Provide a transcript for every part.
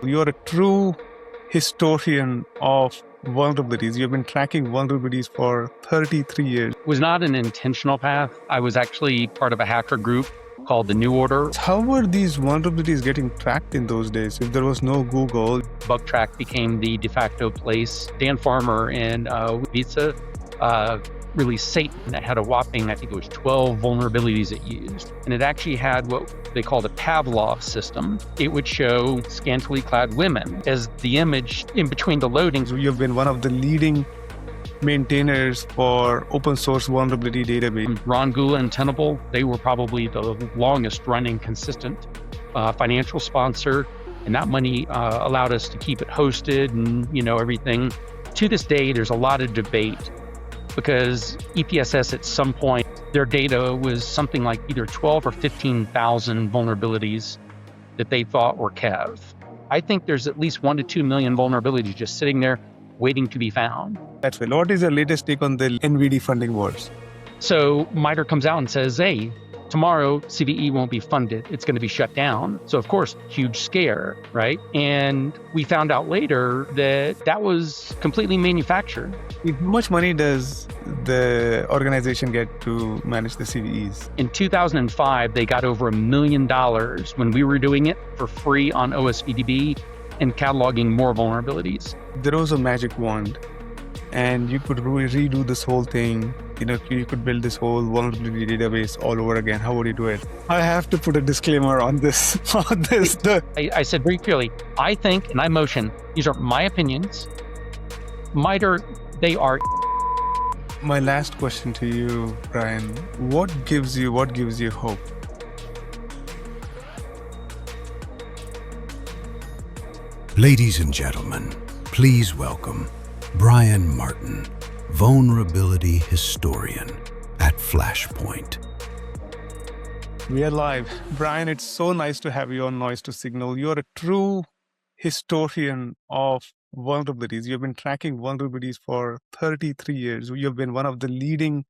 You're a true historian of vulnerabilities. You've been tracking vulnerabilities for 33 years. It was not an intentional path. I was actually part of a hacker group called the New Order. How were these vulnerabilities getting tracked in those days if there was no Google? BugTrack became the de facto place. Dan Farmer and CISA released Satan that had a whopping, I think it was 12 vulnerabilities it used. And it actually had what they called a Pavlov system. It would show scantily clad women as the image in between the loadings. You've been one of the leading maintainers for open source vulnerability database. Ron Gula and Tenable, they were probably the longest running consistent financial sponsor. And that money allowed us to keep it hosted and everything. To this day, there's a lot of debate because EPSS at some point, their data was something like either 12 or 15,000 vulnerabilities that they thought were Kev. I think there's at least 1 to 2 million vulnerabilities just sitting there waiting to be found. That's right. What is your latest take on the NVD funding wars? So MITRE comes out and says, hey, tomorrow CVE won't be funded. It's going to be shut down. So of course, huge scare, right? And we found out later that that was completely manufactured. How much money does the organization get to manage the CVEs? In 2005, they got over $1 million when we were doing it for free on OSVDB and cataloging more vulnerabilities. There was a magic wand and you could redo this whole thing. You could build this whole vulnerability database all over again. How would you do it? I have to put a disclaimer on this. I said very clearly, I think, and I motion, these are my opinions. MITRE, they are. My last question to you, Brian, what gives you hope? Ladies and gentlemen, please welcome Brian Martin, vulnerability historian at Flashpoint. We are live. Brian, it's so nice to have you on Noise to Signal. You're a true historian of vulnerabilities. You've been tracking vulnerabilities for 33 years. You've been one of the leading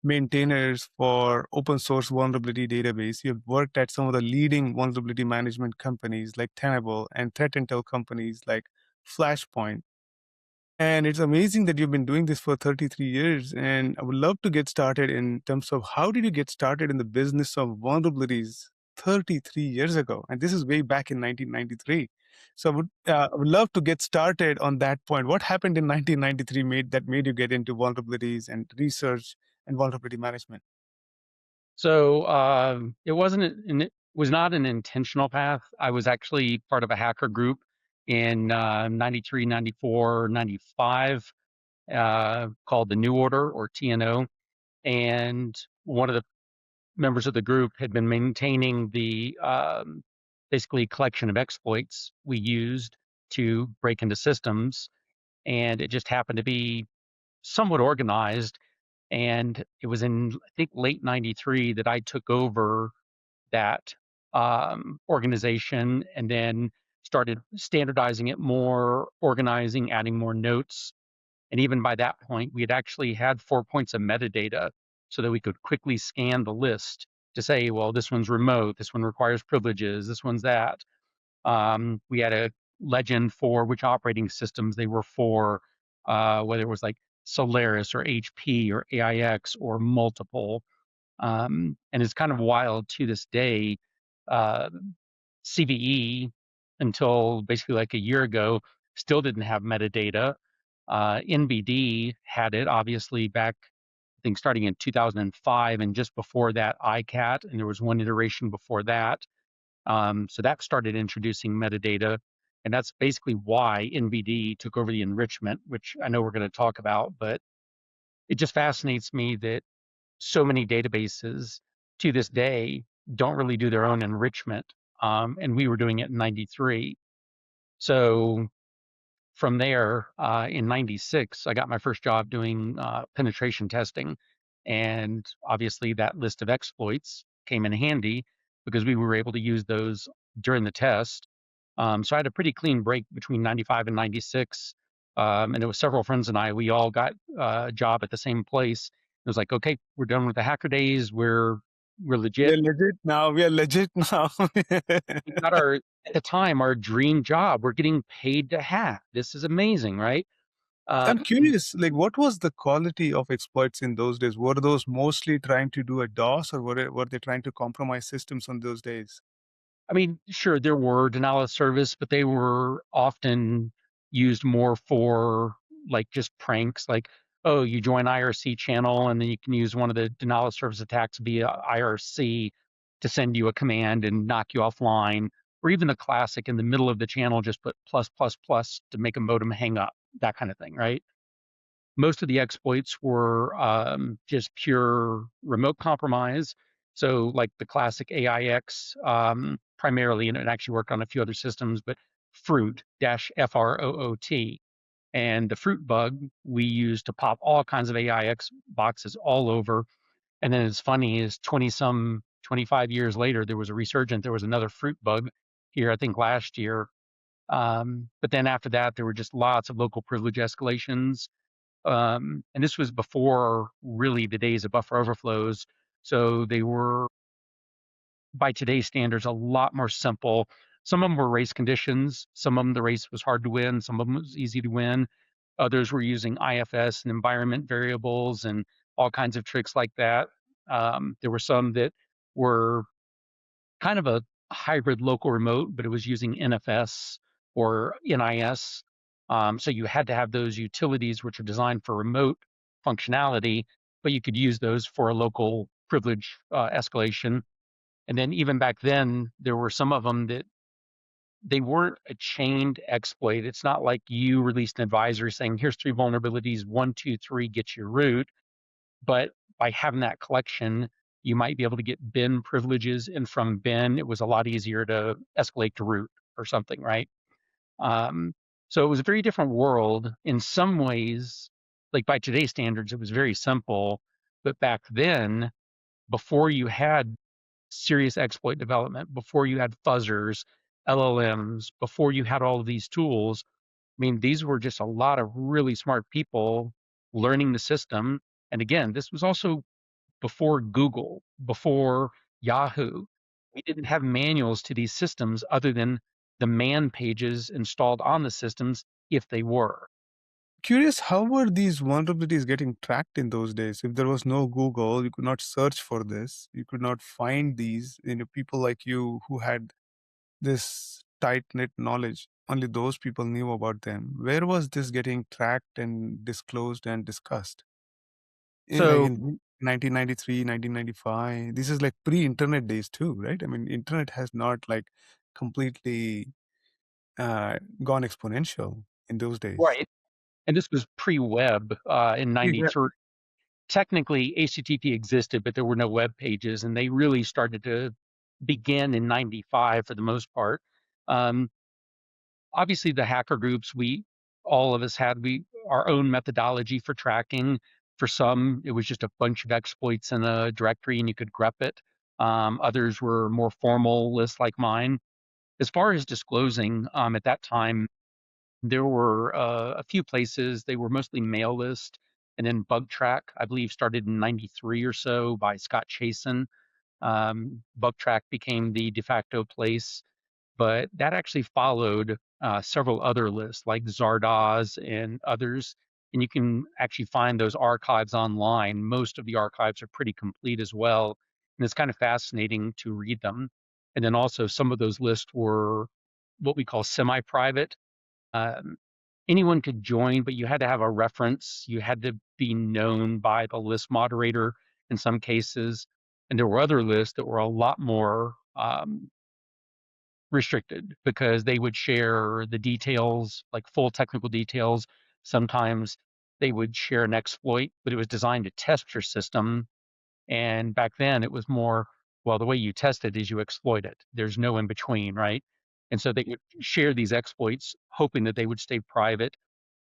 maintainers for open source vulnerability database. You've worked at some of the leading vulnerability management companies like Tenable and threat intel companies like Flashpoint. And it's amazing that you've been doing this for 33 years. And I would love to get started in terms of how did you get started in the business of vulnerabilities 33 years ago? And this is way back in 1993. So I would love to get started on that point. What happened in 1993 that made you get into vulnerabilities and research and vulnerability management? So it was not an intentional path. I was actually part of a hacker group in 93, 94, 95 called the New Order, or TNO. And one of the members of the group had been maintaining the basically collection of exploits we used to break into systems. And it just happened to be somewhat organized. And it was in, I think, late 93 that I took over that organization and then started standardizing it more, organizing, adding more notes. And even by that point, we had actually had 4 points of metadata so that we could quickly scan the list to say, well, this one's remote, this one requires privileges, this one's that. We had a legend for which operating systems they were for, whether it was like Solaris or HP or AIX or multiple. And it's kind of wild to this day. CVE, until basically like a year ago, still didn't have metadata. NVD had it, obviously, back, I think, starting in 2005, and just before that, ICAT, and there was one iteration before that. So that started introducing metadata, and that's basically why NVD took over the enrichment, which I know we're going to talk about, but it just fascinates me that so many databases to this day don't really do their own enrichment, and we were doing it in 93. So from there, in 96, I got my first job doing penetration testing. And obviously that list of exploits came in handy because we were able to use those during the test. So I had a pretty clean break between 95 and 96. And it was several friends and I, we all got a job at the same place. It was like, okay, we're done with the hacker days. We're we're legit. We're legit now. We are legit now. We got our, at the time, our dream job. We're getting paid to hack. This is amazing, right? I'm Um, curious, like, what was the quality of exploits in those days? Were those mostly trying to do a DOS, or were they trying to compromise systems on those days? I mean, sure, there were denial of service, but they were often used more for like just pranks, like, oh, you join IRC channel, and then you can use one of the denial of service attacks via IRC to send you a command and knock you offline, or even the classic in the middle of the channel, just put plus plus plus to make a modem hang up, that kind of thing, right? Most of the exploits were just pure remote compromise. So like the classic AIX, primarily, and it actually worked on a few other systems, but fruit dash FROOT. And the fruit bug we used to pop all kinds of AIX boxes all over. And then it's funny is 25 years later, there was a resurgent. There was another fruit bug here, I think last year. But then after that, there were just lots of local privilege escalations, and this was before really the days of buffer overflows. So they were, by today's standards, a lot more simple. Some of them were race conditions. Some of them, the race was hard to win. Some of them was easy to win. Others were using IFS and environment variables and all kinds of tricks like that. There were some that were kind of a hybrid local remote, but it was using NFS or NIS. So you had to have those utilities which are designed for remote functionality, but you could use those for a local privilege escalation. And then even back then, there were some of them that they weren't a chained exploit. It's not like you released an advisory saying, here's 3 vulnerabilities, 1, 2, 3, get your root. But by having that collection, you might be able to get bin privileges, and from bin, it was a lot easier to escalate to root or something, right? Um, so it was a very different world in some ways. Like by today's standards, it was very simple, but back then, before you had serious exploit development, before you had fuzzers, LLMs, before you had all of these tools, I mean, these were just a lot of really smart people learning the system. And again, this was also before Google, before Yahoo. We didn't have manuals to these systems other than the man pages installed on the systems if they were. Curious, how were these vulnerabilities getting tracked in those days? If there was no Google, you could not search for this. You could not find these. People like you who had this tight-knit knowledge, only those people knew about them. Where was this getting tracked and disclosed and discussed? So, In 1993, 1995, this is like pre-internet days too, right? I mean, internet has not like completely gone exponential in those days. right. And this was pre-web in Yeah. 93. Technically, HTTP existed, but there were no web pages, and they really started to begin in 95 for the most part. Um, Obviously, the hacker groups, all of us had our own methodology for tracking. For some, it was just a bunch of exploits in a directory and you could grep it. Others were more formal lists like mine. As far as disclosing, at that time, there were a few places. They were mostly mail list, and then Bug Track, I believe, started in 93 or so by Scott Chasen. Bug Track became the de facto place, but that actually followed several other lists like Zardoz and others. And you can actually find those archives online. Most of the archives are pretty complete as well. And it's kind of fascinating to read them. And then also some of those lists were what we call semi-private. Um, Anyone could join, but you had to have a reference. You had to be known by the list moderator in some cases. And there were other lists that were a lot more restricted because they would share the details, like full technical details. Sometimes they would share an exploit, but it was designed to test your system. And back then it was more, well, the way you test it is you exploit it. There's no in between, right? And so they would share these exploits, hoping that they would stay private.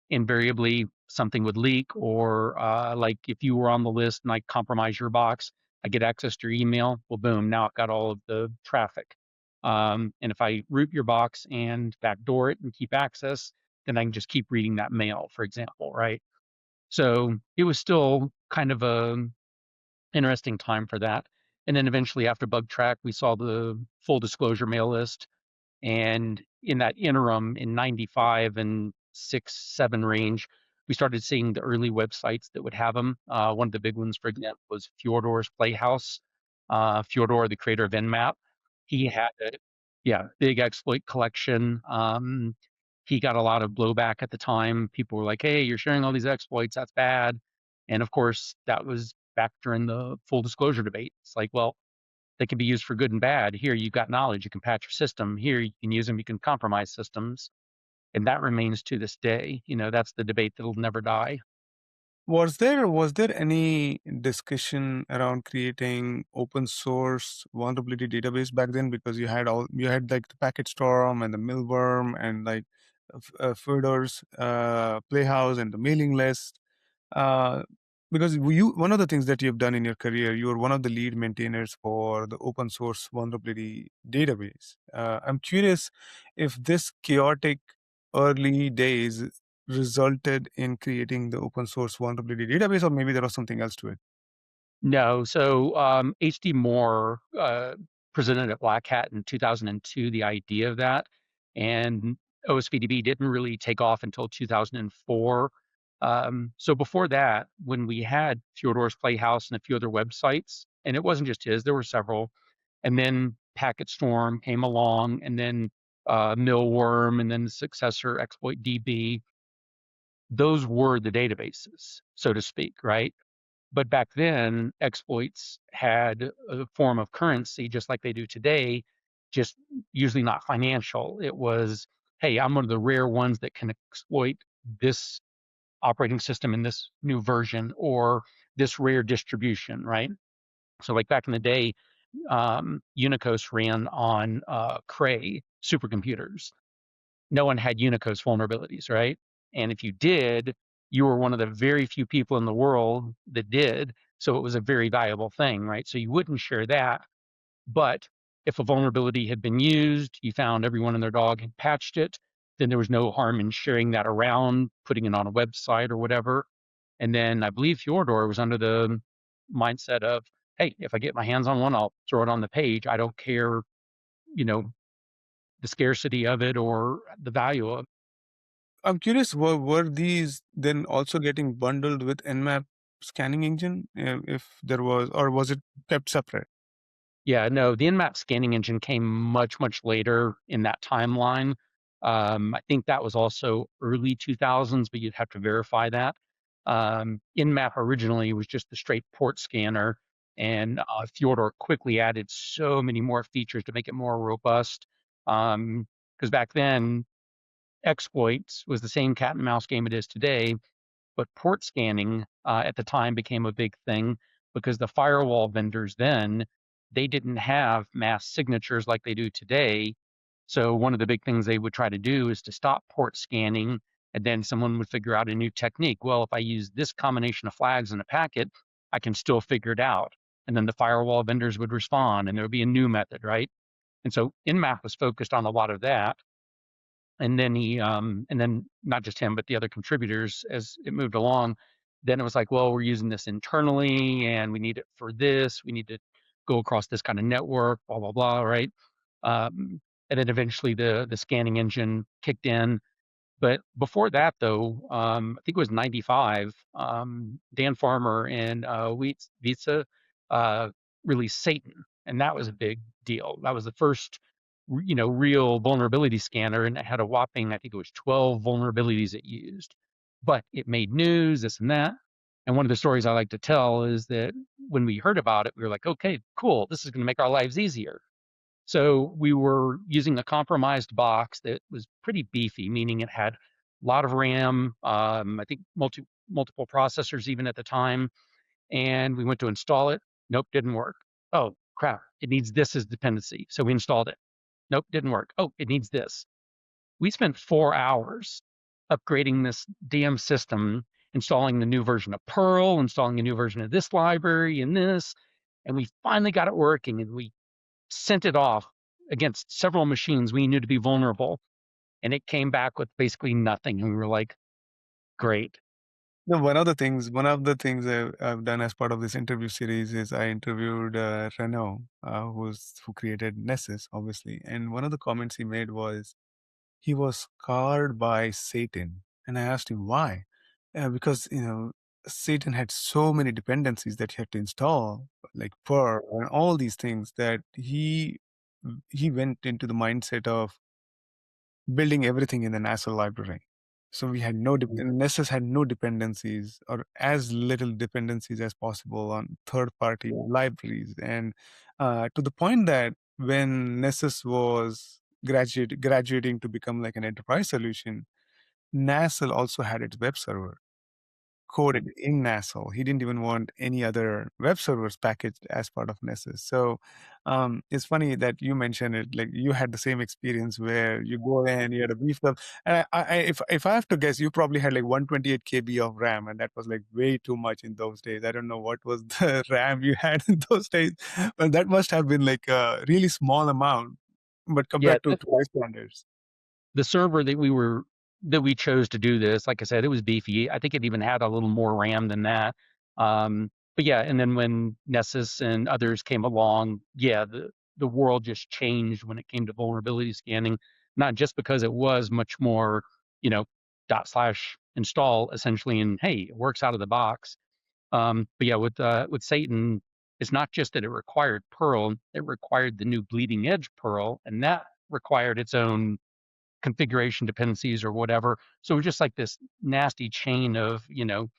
Invariably, something would leak, or like if you were on the list and I compromise your box, I get access to your email. Well, boom, now I've got all of the traffic. And if I root your box and backdoor it and keep access, then I can just keep reading that mail, for example, right? So it was still kind of a interesting time for that. And then eventually after bug track, we saw the full disclosure mail list. And in that interim, in 95 and 6, 7 range, we started seeing the early websites that would have them. One of the big ones, for example, was Fyodor's Playhouse. Fyodor, the creator of Nmap, he had a big exploit collection. He got a lot of blowback at the time. People were like, hey, you're sharing all these exploits, that's bad. And of course, that was back during the full disclosure debate. It's like, well, they can be used for good and bad. Here, you've got knowledge, you can patch your system. Here, you can use them, you can compromise systems. And that remains to this day. That's the debate that'll never die. Was there any discussion around creating open source vulnerability database back then? Because you had like the packet storm and the millworm and like Fedor's playhouse and the mailing list. Uh, because one of the things that you've done in your career, you were one of the lead maintainers for the open source vulnerability database. I'm curious if this chaotic early days resulted in creating the open source vulnerability database, or maybe there was something else to it. No. So HD Moore presented at Black Hat in 2002 the idea of that. And OSVDB didn't really take off until 2004. So before that, when we had Fyodor's Playhouse and a few other websites, and it wasn't just his, there were several. And then Packet Storm came along, and then Millworm, and then the successor exploit-DB. Those were the databases, so to speak, right? But back then, exploits had a form of currency just like they do today, just usually not financial. It was, hey, I'm one of the rare ones that can exploit this operating system in this new version or this rare distribution, right? So like back in the day, Unicos ran on Cray supercomputers. No one had Unicos vulnerabilities, right? And if you did, you were one of the very few people in the world that did. So it was a very valuable thing, right? So you wouldn't share that. But if a vulnerability had been used, you found everyone and their dog had patched it, then there was no harm in sharing that around, putting it on a website or whatever. And then I believe Fyodor was under the mindset of, hey, if I get my hands on one, I'll throw it on the page. I don't care, you know, the scarcity of it or the value of it. I'm curious, were these then also getting bundled with Nmap scanning engine, if there was, or was it kept separate? Yeah, no, the Nmap scanning engine came much, much later in that timeline. I think that was also early 2000s, but you'd have to verify that. Nmap originally was just the straight port scanner, and Fyodor quickly added so many more features to make it more robust. Because back then, exploits was the same cat and mouse game it is today, but port scanning at the time became a big thing because the firewall vendors then, they didn't have mass signatures like they do today. So one of the big things they would try to do is to stop port scanning, and then someone would figure out a new technique. Well, if I use this combination of flags in a packet, I can still figure it out. And then the firewall vendors would respond, and there would be a new method, right? And so Nmap was focused on a lot of that. And then and then not just him, but the other contributors as it moved along, then it was like, well, we're using this internally and we need it for this. We need to go across this kind of network, blah, blah, blah, right? And then eventually the scanning engine kicked in. But before that, though, I think it was 95, Dan Farmer and VISA released Satan. And that was a big deal. That was the first real vulnerability scanner, and it had a whopping, I think it was 12 vulnerabilities it used. But it made news, this and that. And one of the stories I like to tell is that when we heard about it, we were like, okay, cool, this is going to make our lives easier. So we were using a compromised box that was pretty beefy, meaning it had a lot of RAM, I think multiple processors even at the time. And we went to install it. Nope, didn't work. Oh, crap, it needs this as dependency. So we installed it. Nope, didn't work. Oh, it needs this. We spent 4 hours upgrading this damn system, installing the new version of Perl, installing a new version of this library and this, and we finally got it working, and we sent it off against several machines we knew to be vulnerable, and it came back with basically nothing. And we were like, great. No, one of the things I've done as part of this interview series is I interviewed Renault, who created Nessus, obviously, and one of the comments he made was he was scarred by Satan, and I asked him why, because Satan had so many dependencies that he had to install, like Perl and all these things, that he went into the mindset of building everything in the NASA library. So we had Nessus had no dependencies or as little dependencies as possible on third-party libraries. And to the point that when Nessus was graduating to become like an enterprise solution, NASA also had its web server coded in NASA. He didn't even want any other web servers packaged as part of Nessus. So it's funny that you mentioned it, like you had the same experience where you go in, you had a beef up. And if I have to guess, you probably had like 128 KB of RAM, and that was like way too much in those days. I don't know what was the RAM you had in those days, but that must have been like a really small amount, but Yeah, compared to today's standards. the server that we chose to do this, like I said, it was beefy. I think it even had a little more RAM than that. But yeah, and then when Nessus and others came along, yeah, the world just changed when it came to vulnerability scanning. Not just because it was much more, /install essentially, and hey, it works out of the box. But yeah, with Satan, it's not just that it required Perl; it required the new bleeding edge Perl, and that required its own configuration dependencies or whatever. So it was just like this nasty chain of, and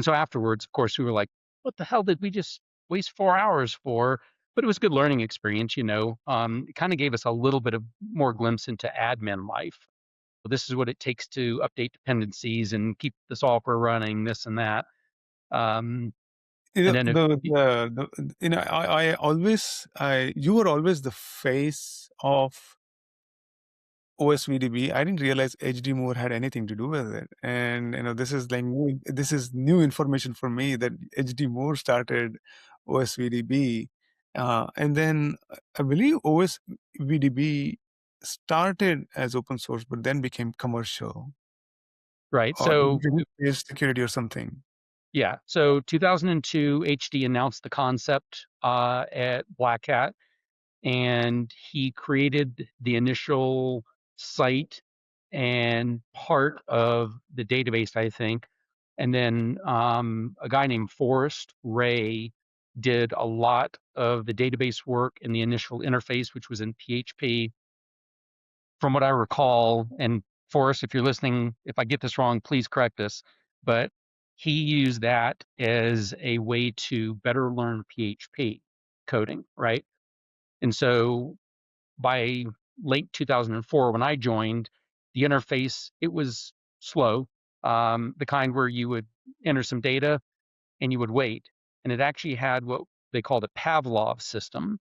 so afterwards, of course, we were like, what the hell did we just waste 4 hours for? But it was a good learning experience, It kind of gave us a little bit of more glimpse into admin life. Well, this is what it takes to update dependencies and keep the software running, this and that. Um, You and know, then if you were always the face of OSVDB. I didn't realize HD Moore had anything to do with it. And this is new information for me that HD Moore started OSVDB. And then I believe OSVDB started as open source, but then became commercial right, or so security or something. yeah, so 2002, HD announced the concept at Black Hat, and he created the initial site and part of the database, I think. And then a guy named Forrest Ray did a lot of the database work in the initial interface, which was in PHP. From what I recall, and Forrest, if you're listening, if I get this wrong, please correct us. But he used that as a way to better learn PHP coding, right? And so by late 2004, when I joined, the interface, it was slow, the kind where you would enter some data and you would wait. And it actually had what they called a Pavlov system.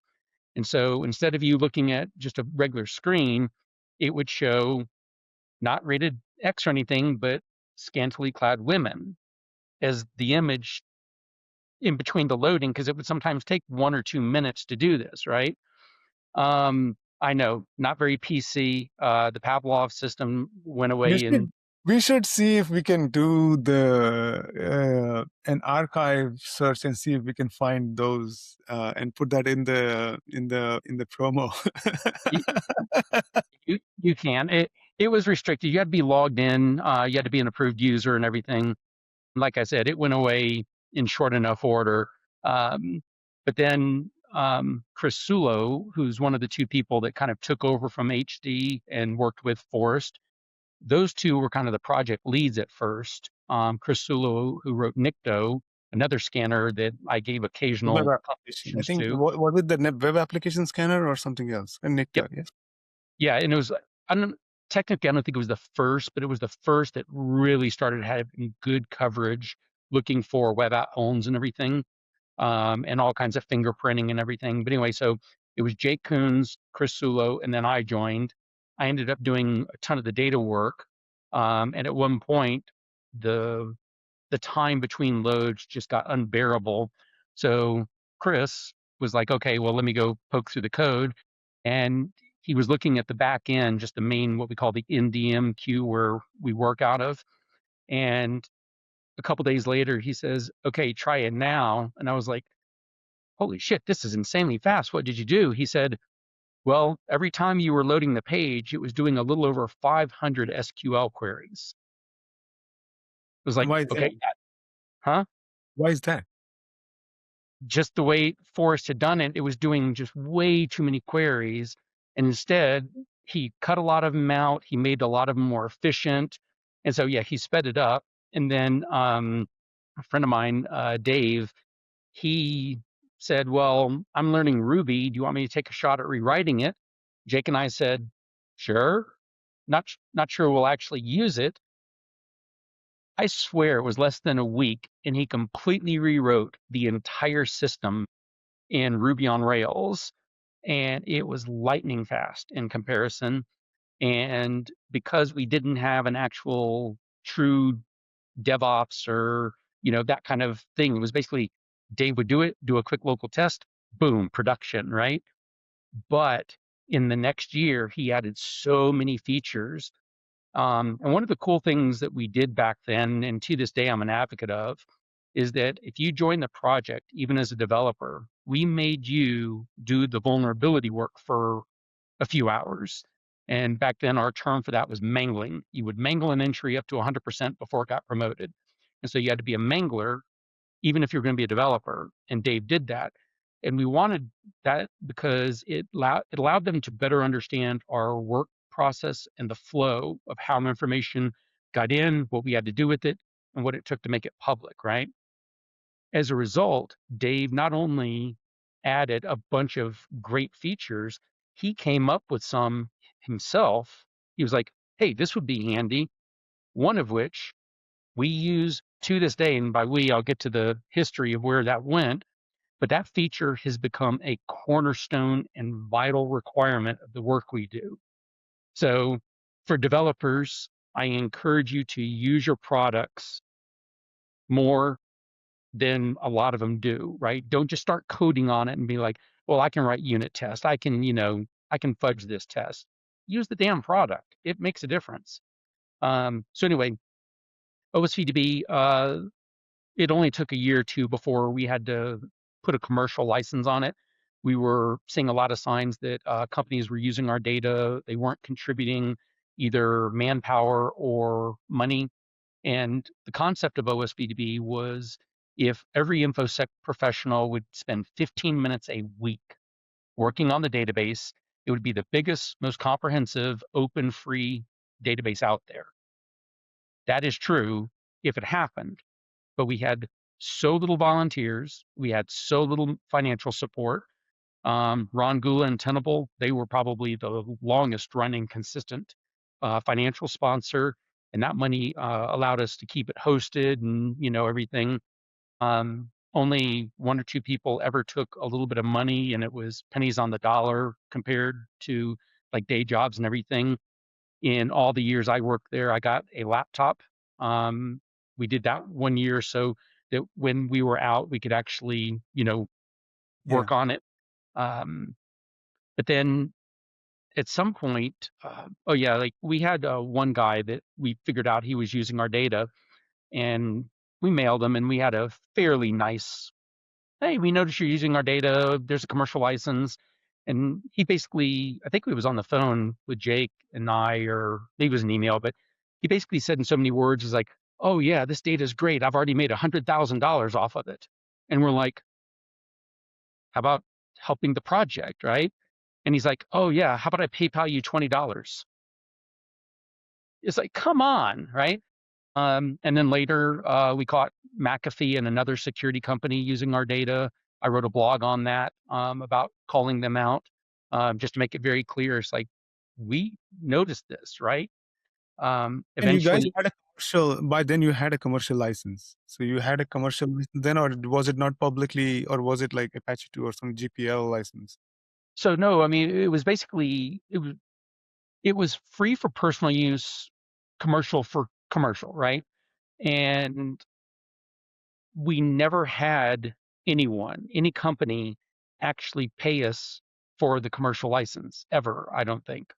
And so instead of you looking at just a regular screen, it would show not rated X or anything, but scantily clad women as the image in between the loading, because it would sometimes take 1 or 2 minutes to do this, right? I know, not very PC. The Pavlov system went We away, and should we should see if we can do the an archive search and see if we can find those and put that in the promo. you, you can. It was restricted. You had to be logged in. You had to be an approved user and everything. Like I said, it went away in short enough order. But then Chris Sulo, who's one of the two people that kind of took over from HD and worked with Forrest, those two were kind of the project leads at first. Chris Sulo, who wrote Nikto, another scanner that I gave Web occasional application. I contributions think to. what was the web application scanner or something else? And Yep. Nectar, yes. Yeah, and it was, technically, I don't think it was the first, but it was the first that really started having good coverage, looking for web app owns and everything, and all kinds of fingerprinting and everything. But anyway, so it was Jake Koons, Chris Sulo, and then I joined. I ended up doing a ton of the data work, and at one point, the the time between loads just got unbearable. So Chris was like, okay, well, let me go poke through the code. And he was looking at the back end, just the main, what we call the NDM queue where we work out of. And a couple days later, he says, okay, try it now. And I was like, holy shit, this is insanely fast. What did you do? He said, well, every time you were loading the page, it was doing a little over 500 SQL queries. It was like, Why is that? okay, huh? Why is that? Just the way Forrest had done it, it was doing just way too many queries. And instead, he cut a lot of them out. He made a lot of them more efficient. And so, yeah, he sped it up. And then a friend of mine, Dave, he said, well, I'm learning Ruby. Do you want me to take a shot at rewriting it? Jake and I said, sure. Not sure we'll actually use it. I swear it was less than a week, and he completely rewrote the entire system in Ruby on Rails, and it was lightning fast in comparison. And because we didn't have an actual true DevOps or that kind of thing, it was basically Dave would do it, do a quick local test, boom, production, right? But in the next year, he added so many features. And one of the cool things that we did back then, and to this day I'm an advocate of, is that if you join the project, even as a developer, we made you do the vulnerability work for a few hours. And back then, our term for that was mangling. You would mangle an entry up to 100% before it got promoted. And so you had to be a mangler, even if you're going to be a developer. And Dave did that. And we wanted that because it allowed them to better understand our work process and the flow of how information got in, what we had to do with it, and what it took to make it public, right? As a result, Dave not only added a bunch of great features, he came up with some himself. He was like, hey, this would be handy. One of which we use to this day, and by we, I'll get to the history of where that went, but that feature has become a cornerstone and vital requirement of the work we do. So for developers, I encourage you to use your products more than a lot of them do, right? Don't just start coding on it and be like, well, I can write unit tests. I can, I can fudge this test. Use the damn product. It makes a difference. So anyway, OSVDB, it only took a year or two before we had to put a commercial license on it. We were seeing a lot of signs that companies were using our data. They weren't contributing either manpower or money. And the concept of OSVDB was if every InfoSec professional would spend 15 minutes a week working on the database, it would be the biggest, most comprehensive, open, free database out there. That is true if it happened, but we had so little volunteers, we had so little financial support. Ron Gula and Tenable, they were probably the longest running consistent financial sponsor, and that money allowed us to keep it hosted and everything. Only one or two people ever took a little bit of money, and it was pennies on the dollar compared to like day jobs and everything. In all the years I worked there, I got a laptop. We did that 1 year so that when we were out, we could actually, work on it. But then at some point, like we had one guy that we figured out he was using our data, and we mailed him, and we had a fairly nice, hey, we noticed you're using our data. There's a commercial license. And he basically, I think we was on the phone with Jake and I, or maybe it was an email, but he basically said in so many words, is like, oh yeah, this data is great. I've already made $100,000 off of it. And we're like, how about helping the project, right? And he's like, oh yeah, how about I PayPal you $20? It's like, come on, right? And then later, we caught McAfee and another security company using our data. I wrote a blog on that about calling them out, just to make it very clear. It's like, we noticed this, right? And you guys Eventually, had a commercial, by then you had a commercial license. So you had a commercial license then, or was it not publicly, or was it like Apache 2 or some GPL license? so no, I mean, it was basically, it was free for personal use, commercial for commercial, right? And we never had any company actually pay us for the commercial license ever, I don't think.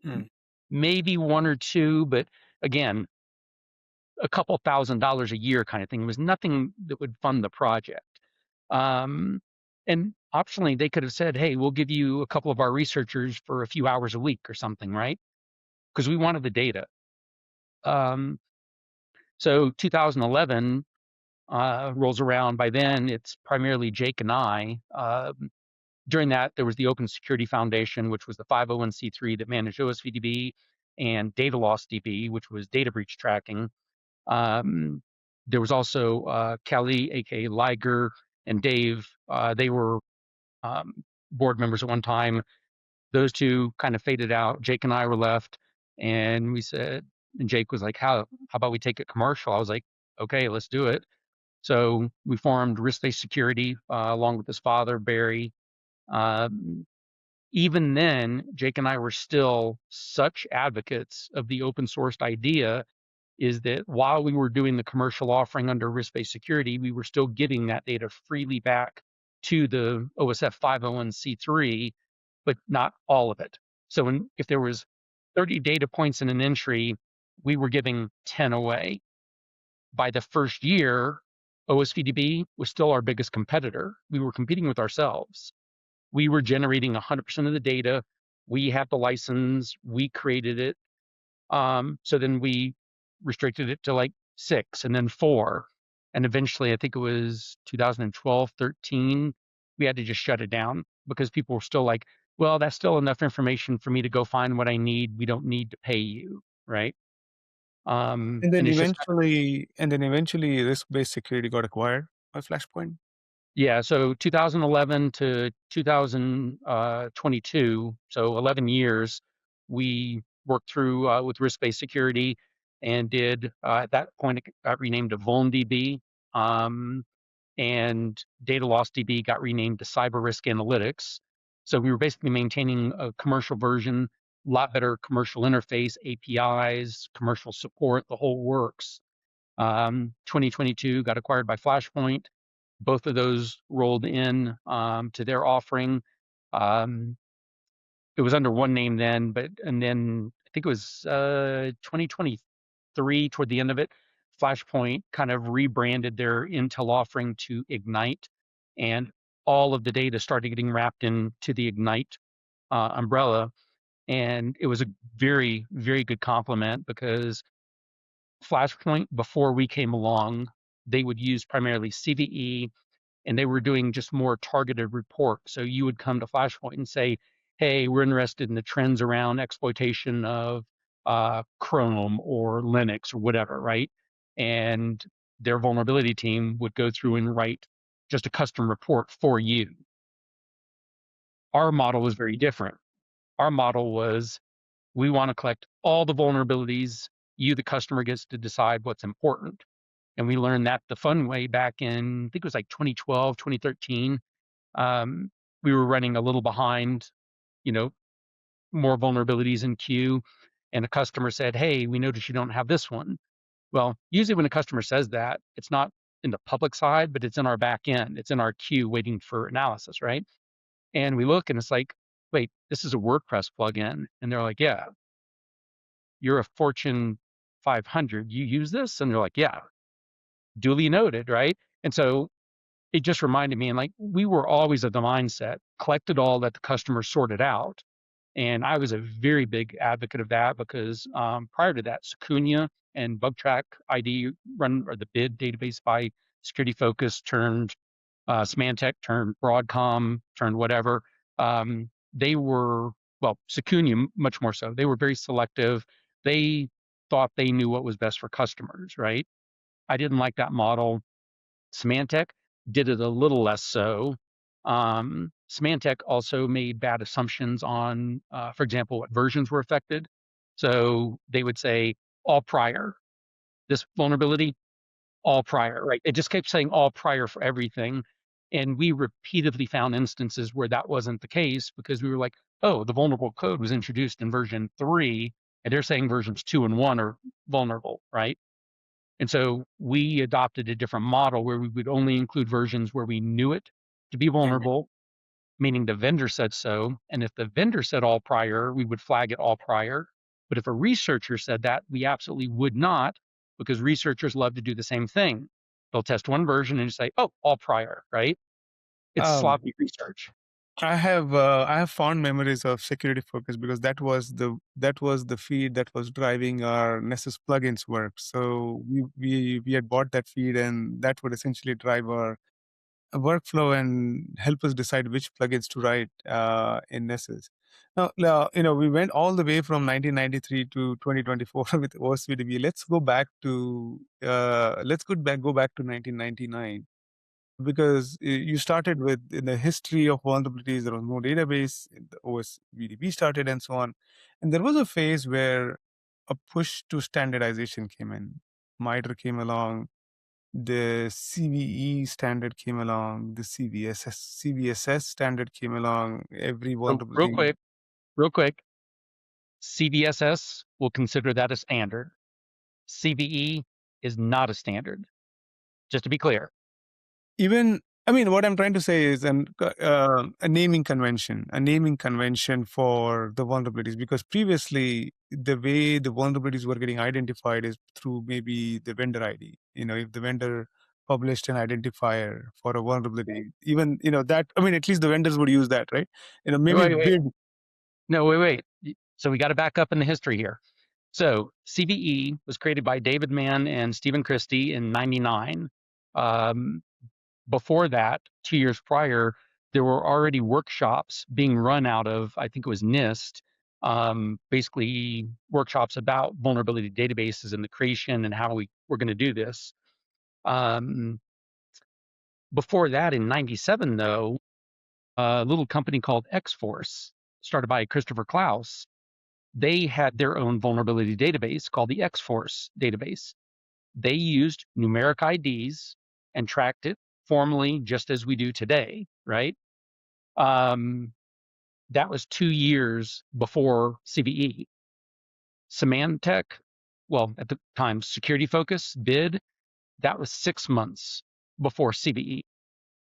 Mm. Maybe one or two, but again, a couple $1,000s a year kind of thing. It was nothing that would fund the project. And optionally, they could have said, hey, we'll give you a couple of our researchers for a few hours a week or something, right? Because we wanted the data. So 2011 rolls around. By then, it's primarily Jake and I. During that, there was the Open Security Foundation, which was the 501c3 that managed OSVDB, and Data Loss DB, which was data breach tracking. There was also Kelly, aka Liger, and Dave. They were board members at one time. Those two kind of faded out. Jake and I were left, and we said, and Jake was like, how about we take it commercial? I was like, okay, let's do it. So we formed Risk-Based Security along with his father, Barry. Even then, Jake and I were still such advocates of the open sourced idea, is that while we were doing the commercial offering under risk-based security, we were still giving that data freely back to the OSF 501c3, but not all of it. So if there was 30 data points in an entry, we were giving 10 away. By the first year, OSVDB was still our biggest competitor. We were competing with ourselves. We were generating 100% of the data. We had the license. We created it. So then we restricted it to like 6 and then 4. And eventually, I think it was 2012, 13, we had to just shut it down because people were still like, well, that's still enough information for me to go find what I need. We don't need to pay you, right? And then and it's just, eventually risk-based security got acquired by Flashpoint. yeah, so 2011 to 2022, so 11 years, we worked through with risk-based security and did, at that point, it got renamed to VulnDB, and Data Loss DB got renamed to Cyber Risk Analytics. So we were basically maintaining a commercial version, a lot better commercial interface, APIs, commercial support, the whole works. 2022 got acquired by Flashpoint. Both of those rolled in to their offering. It was under one name then, and then I think it was 2023 toward the end of it, Flashpoint kind of rebranded their Intel offering to Ignite, and all of the data started getting wrapped into the Ignite umbrella. And it was a very, very good compliment because Flashpoint, before we came along, they would use primarily CVE, and they were doing just more targeted report. So you would come to Flashpoint and say, hey, we're interested in the trends around exploitation of Chrome or Linux or whatever, right? And their vulnerability team would go through and write just a custom report for you. Our model was very different. Our model was, we want to collect all the vulnerabilities. You, the customer, gets to decide what's important. And we learned that the fun way back in, I think it was like 2012, 2013. We were running a little behind, more vulnerabilities in queue. And a customer said, hey, we noticed you don't have this one. Well, usually when a customer says that, it's not in the public side, but it's in our back end. It's in our queue waiting for analysis, right? And we look and it's like, wait, this is a WordPress plugin. And they're like, yeah. You're a Fortune 500. You use this? And they're like, yeah. Duly noted, right? And so it just reminded me, and like we were always of the mindset, collected all that the customer sorted out. And I was a very big advocate of that because prior to that, Secunia and BugTrack ID or the BID database by Security Focus turned Symantec, turned Broadcom, turned whatever. They were, well, Secunia much more so. They were very selective. They thought they knew what was best for customers, right? I didn't like that model. Symantec did it a little less so. Symantec also made bad assumptions on, for example, what versions were affected. So they would say all prior. This vulnerability, all prior, right? It just kept saying all prior for everything. And we repeatedly found instances where that wasn't the case because we were like, oh, the vulnerable code was introduced in version 3, and they're saying versions 2 and 1 are vulnerable, right? And so we adopted a different model where we would only include versions where we knew it to be vulnerable, meaning the vendor said so. And if the vendor said all prior, we would flag it all prior. But if a researcher said that, we absolutely would not, because researchers love to do the same thing. They'll test one version and say, oh, all prior, right? It's Um, sloppy research. I have fond memories of security focus because that was the feed that was driving our Nessus plugins work. So we had bought that feed, and that would essentially drive our workflow and help us decide which plugins to write in Nessus. Now, we went all the way from 1993 to 2024 with OSVDB. Go back to 1999, because you started with, in the history of vulnerabilities, there was no database, the OSVDB started, and so on. And there was a phase where a push to standardization came in. MITRE came along, the CVE standard came along, the CVSS standard came along, every So vulnerability. real quick, CVSS will consider that a standard. CVE is not a standard, just to be clear. What I'm trying to say is a naming convention for the vulnerabilities, because previously the way the vulnerabilities were getting identified is through maybe the vendor ID. If the vendor published an identifier for a vulnerability, at least the vendors would use that, right? Maybe Wait. bid. No, wait. So we got to back up in the history here. So CVE was created by David Mann and Stephen Christie in '99. Before that, 2 years prior, there were already workshops being run out of, I think it was NIST, basically workshops about vulnerability databases and the creation and how we were going to do this. Before that, in '97, though, a little company called X-Force, started by Christopher Klaus, they had their own vulnerability database called the X-Force database. They used numeric IDs and tracked it formally just as we do today, right? That was 2 years before CVE. Symantec, well, at the time, Security Focus, BID, that was 6 months before CVE.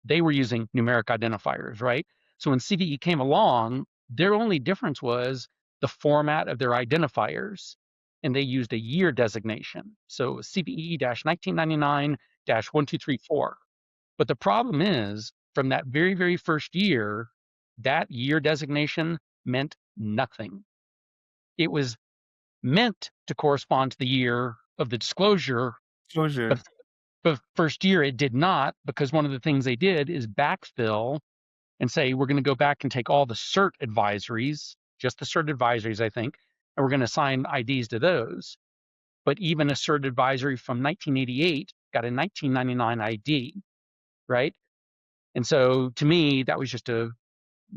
They were using numeric identifiers, right? So when CVE came along, their only difference was the format of their identifiers, and they used a year designation. So CVE 1999 1234. But the problem is, from that very, very first year, that year designation meant nothing. It was meant to correspond to the year of the disclosure, Closure. but first year it did not, because one of the things they did is backfill and say, we're going to go back and take all the cert advisories, just the cert advisories, I think, and we're going to assign IDs to those. But even a cert advisory from 1988 got a 1999 ID, right? And so to me, that was just a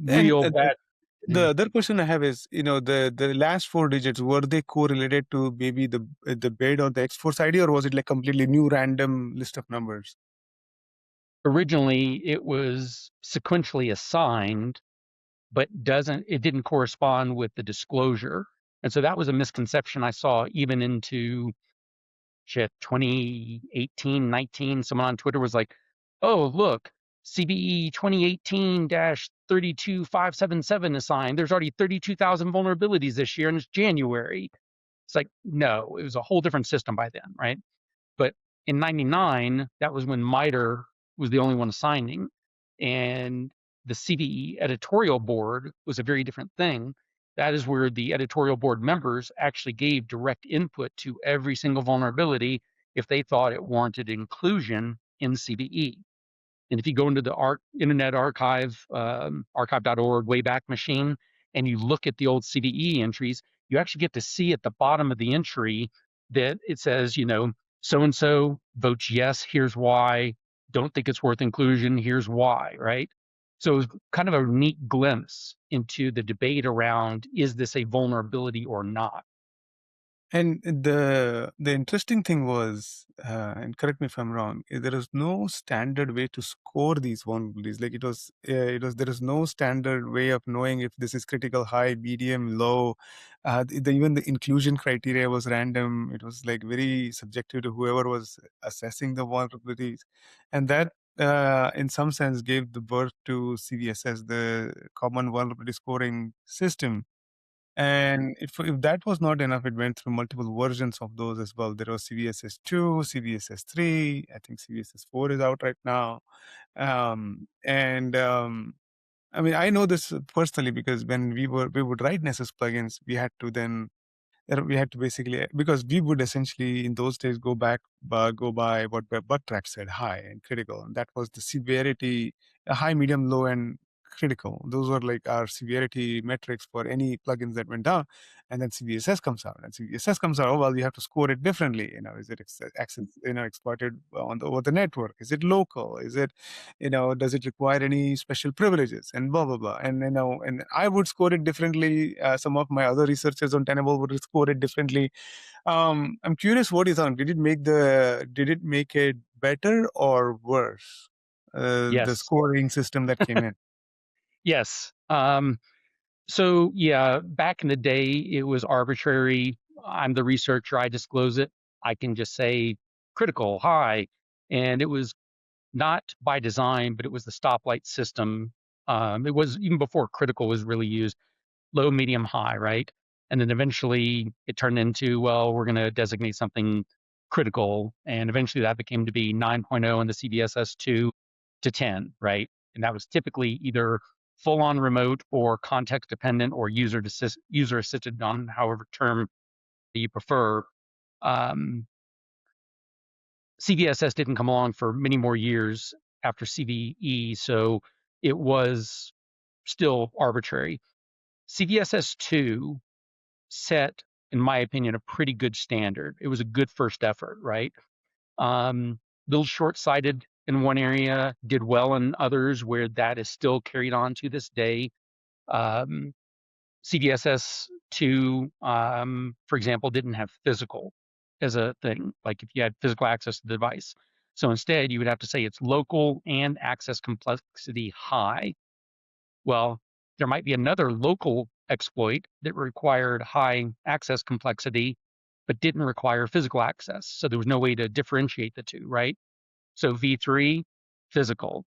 And real bad. the other question I have is, the last 4 digits, were they correlated to maybe the bid or the X-Force ID, or was it like completely new random list of numbers? Originally, it was sequentially assigned, but it didn't correspond with the disclosure. And so that was a misconception I saw even into 2018, 19. Someone on Twitter was like, oh, look, CVE 2018-32577 assigned. There's already 32,000 vulnerabilities this year, and it's January. It's like, no, it was a whole different system by then, right? But in '99, that was when MITRE was the only one assigning, and the CVE editorial board was a very different thing. That is where the editorial board members actually gave direct input to every single vulnerability if they thought it warranted inclusion in CVE. And if you go into the Internet Archive, archive.org Wayback Machine, and you look at the old CVE entries, you actually get to see at the bottom of the entry that it says, so-and-so votes yes, here's why. Don't think it's worth inclusion, here's why, right? So it was kind of a neat glimpse into the debate around, is this a vulnerability or not? And the interesting thing was, and correct me if I'm wrong, there is no standard way to score these vulnerabilities. Like there is no standard way of knowing if this is critical, high, medium, low. Even the inclusion criteria was random. It was like very subjective to whoever was assessing the vulnerabilities, and that, in some sense, gave the birth to CVSS, the Common Vulnerability Scoring System. And if that was not enough, it went through multiple versions of those as well. There was CVSS 2, CVSS 3, I think CVSS 4 is out right now. I mean, I know this personally because when we would write Nessus plugins, we had to then we had to basically, because we would essentially in those days go by what bug track said, high and critical, and that was the severity, high, medium, low, and critical. Those were like our severity metrics for any plugins that went down. And then CVSS comes out, and CVSS comes out. Oh well, you have to score it differently. Is it access, exploited over the network? Is it local? Is it, does it require any special privileges? And blah blah blah. And and I would score it differently. Some of my other researchers on Tenable would score it differently. I'm curious, what you thought? Did it make it better or worse? The Yes. scoring system that came in. Yes. So yeah, back in the day, it was arbitrary. I'm the researcher. I disclose it. I can just say critical, high, and it was not by design, but it was the stoplight system. It was even before critical was really used, low, medium, high, right? And then eventually it turned into, well, we're going to designate something critical. And eventually that became to be 9.0 in the CVSS 2 to 10, right? And that was typically either full-on remote or context dependent or user assisted, on however term that you prefer. CVSS didn't come along for many more years after CVE, so it was still arbitrary. CVSS 2 set, in my opinion, a pretty good standard. It was a good first effort, right? Little short-sighted in one area, did well in others where that is still carried on to this day. CVSS 2, for example, didn't have physical as a thing, like if you had physical access to the device. So instead, you would have to say it's local and access complexity high. Well, there might be another local exploit that required high access complexity, but didn't require physical access. So there was no way to differentiate the two, right? So V3, physical.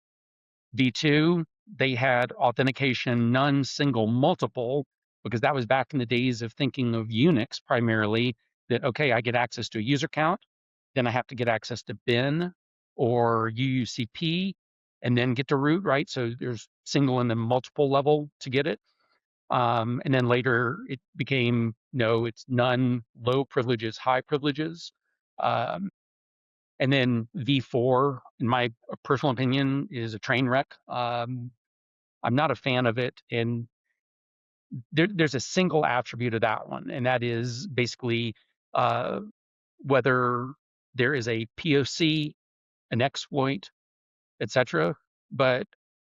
V2, they had authentication, none, single, multiple, because that was back in the days of thinking of Unix primarily, that, okay, I get access to a user count, then I have to get access to bin or UUCP, and then get to root, right? So there's single and then multiple level to get it. And then later it became, no, it's none, low privileges, high privileges. And then V4, in my personal opinion, is a train wreck. I'm not a fan of it. And there's a single attribute of that one, and that is basically whether there is a POC, an exploit, etc. But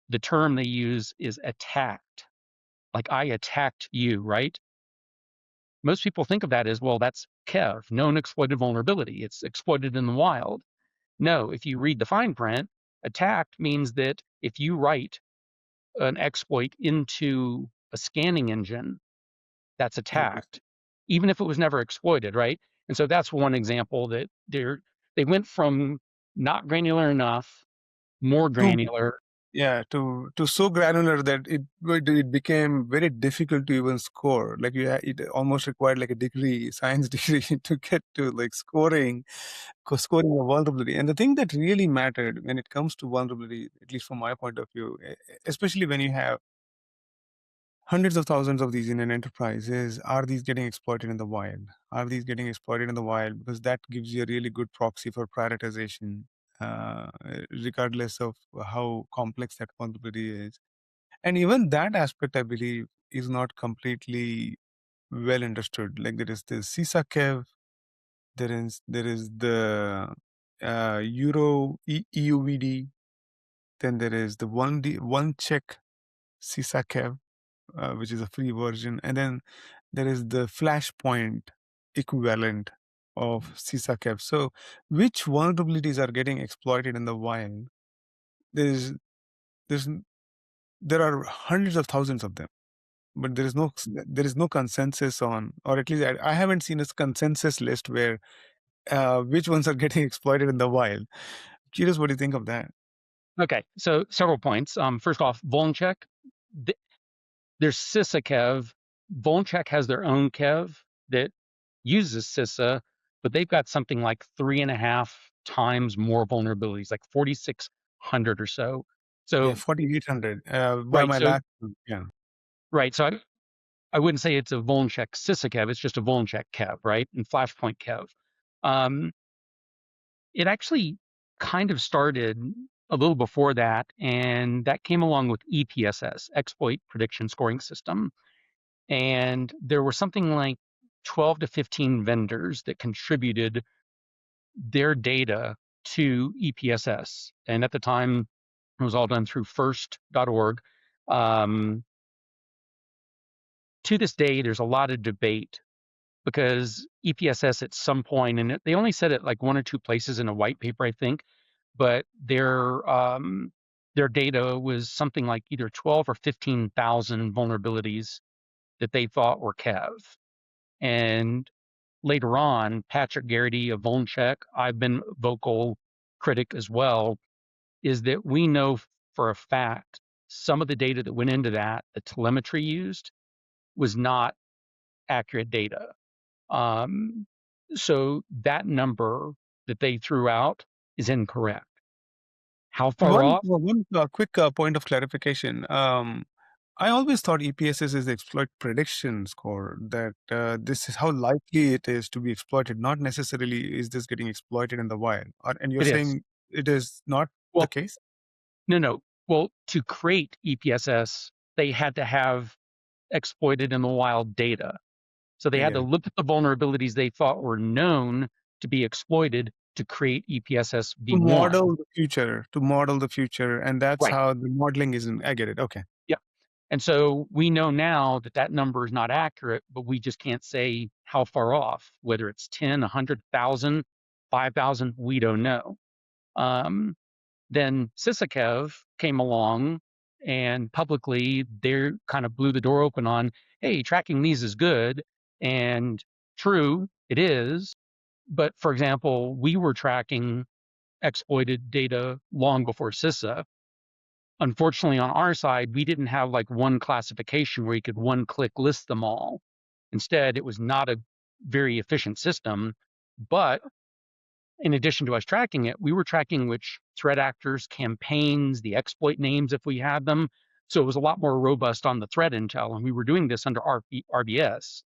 the term they use is attacked. Like, I attacked you, right? Most people think of that as, well, that's KEV, known exploited vulnerability. It's exploited in the wild. No, if you read the fine print, attacked means that if you write an exploit into a scanning engine, that's attacked, even if it was never exploited, right? And so that's one example that they went from not granular enough, more granular. To so granular that it became very difficult to even score. Like it almost required like a degree, science degree, to get to like scoring a vulnerability. And the thing that really mattered when it comes to vulnerability, at least from my point of view, especially when you have hundreds of thousands of these in an enterprise, is, are these getting exploited in the wild? Are these getting exploited in the wild? Because that gives you a really good proxy for prioritization, regardless of how complex that vulnerability is. And even that aspect, I believe, is not completely well understood. Like there is the CISA KEV, there is the EUVD, then there is the VulnCheck CISA KEV, which is a free version, and then there is the Flashpoint equivalent of CISA KEV. So which vulnerabilities are getting exploited in the wild? There are hundreds of thousands of them, but there is no consensus on, or at least I haven't seen a consensus list where which ones are getting exploited in the wild. Curious, what do you think of that? Okay, so several points. First off, VulnCheck, there's CISA KEV, VulnCheck has their own kev that uses CISA, but they've got something like 3.5 times more vulnerabilities, like 4,600 or so. Yeah, So 4,800 by right, my so last. Yeah. right, so I wouldn't say it's a VulnCheck CISA kev; it's just a VulnCheck kev, right? And Flashpoint kev. Um, it actually kind of started a little before that, and that came along with EPSS, Exploit Prediction Scoring System. And there were something like 12 to 15 vendors that contributed their data to EPSS. And at the time, it was all done through first.org. To this day, there's a lot of debate because EPSS at some point, and they only said it like one or two places in a white paper, I think, but their data was something like either 12 or 15,000 vulnerabilities that they thought were kev. And later on, Patrick Garrity of VulnCheck, I've been vocal critic as well, is that we know for a fact some of the data that went into that, the telemetry used, was not accurate data. So that number that they threw out is incorrect. How far One, off? one quick point of clarification. I always thought EPSS is the exploit prediction score, that this is how likely it is to be exploited, not necessarily is this getting exploited in the wild. And you're It is. saying it is not the Well, case? no. Well, to create EPSS, they had to have exploited in the wild data. So they I had get to it. look at the vulnerabilities they thought were known to be exploited to create EPSS V1. To model the future, and that's Right. how the modeling is. I get it. Okay. Yeah. And so we know now that that number is not accurate, but we just can't say how far off, whether it's 10, 100,000, 5,000, we don't know. Then Sysakev came along and publicly they kind of blew the door open on, hey, tracking these is good. And true, it is. But for example, we were tracking exploited data long before CISA. Unfortunately, on our side, we didn't have like one classification where you could one click list them all. Instead, it was not a very efficient system. But in addition to us tracking it, we were tracking which threat actors, campaigns, the exploit names if we had them. So it was a lot more robust on the threat intel. And we were doing this under RBS.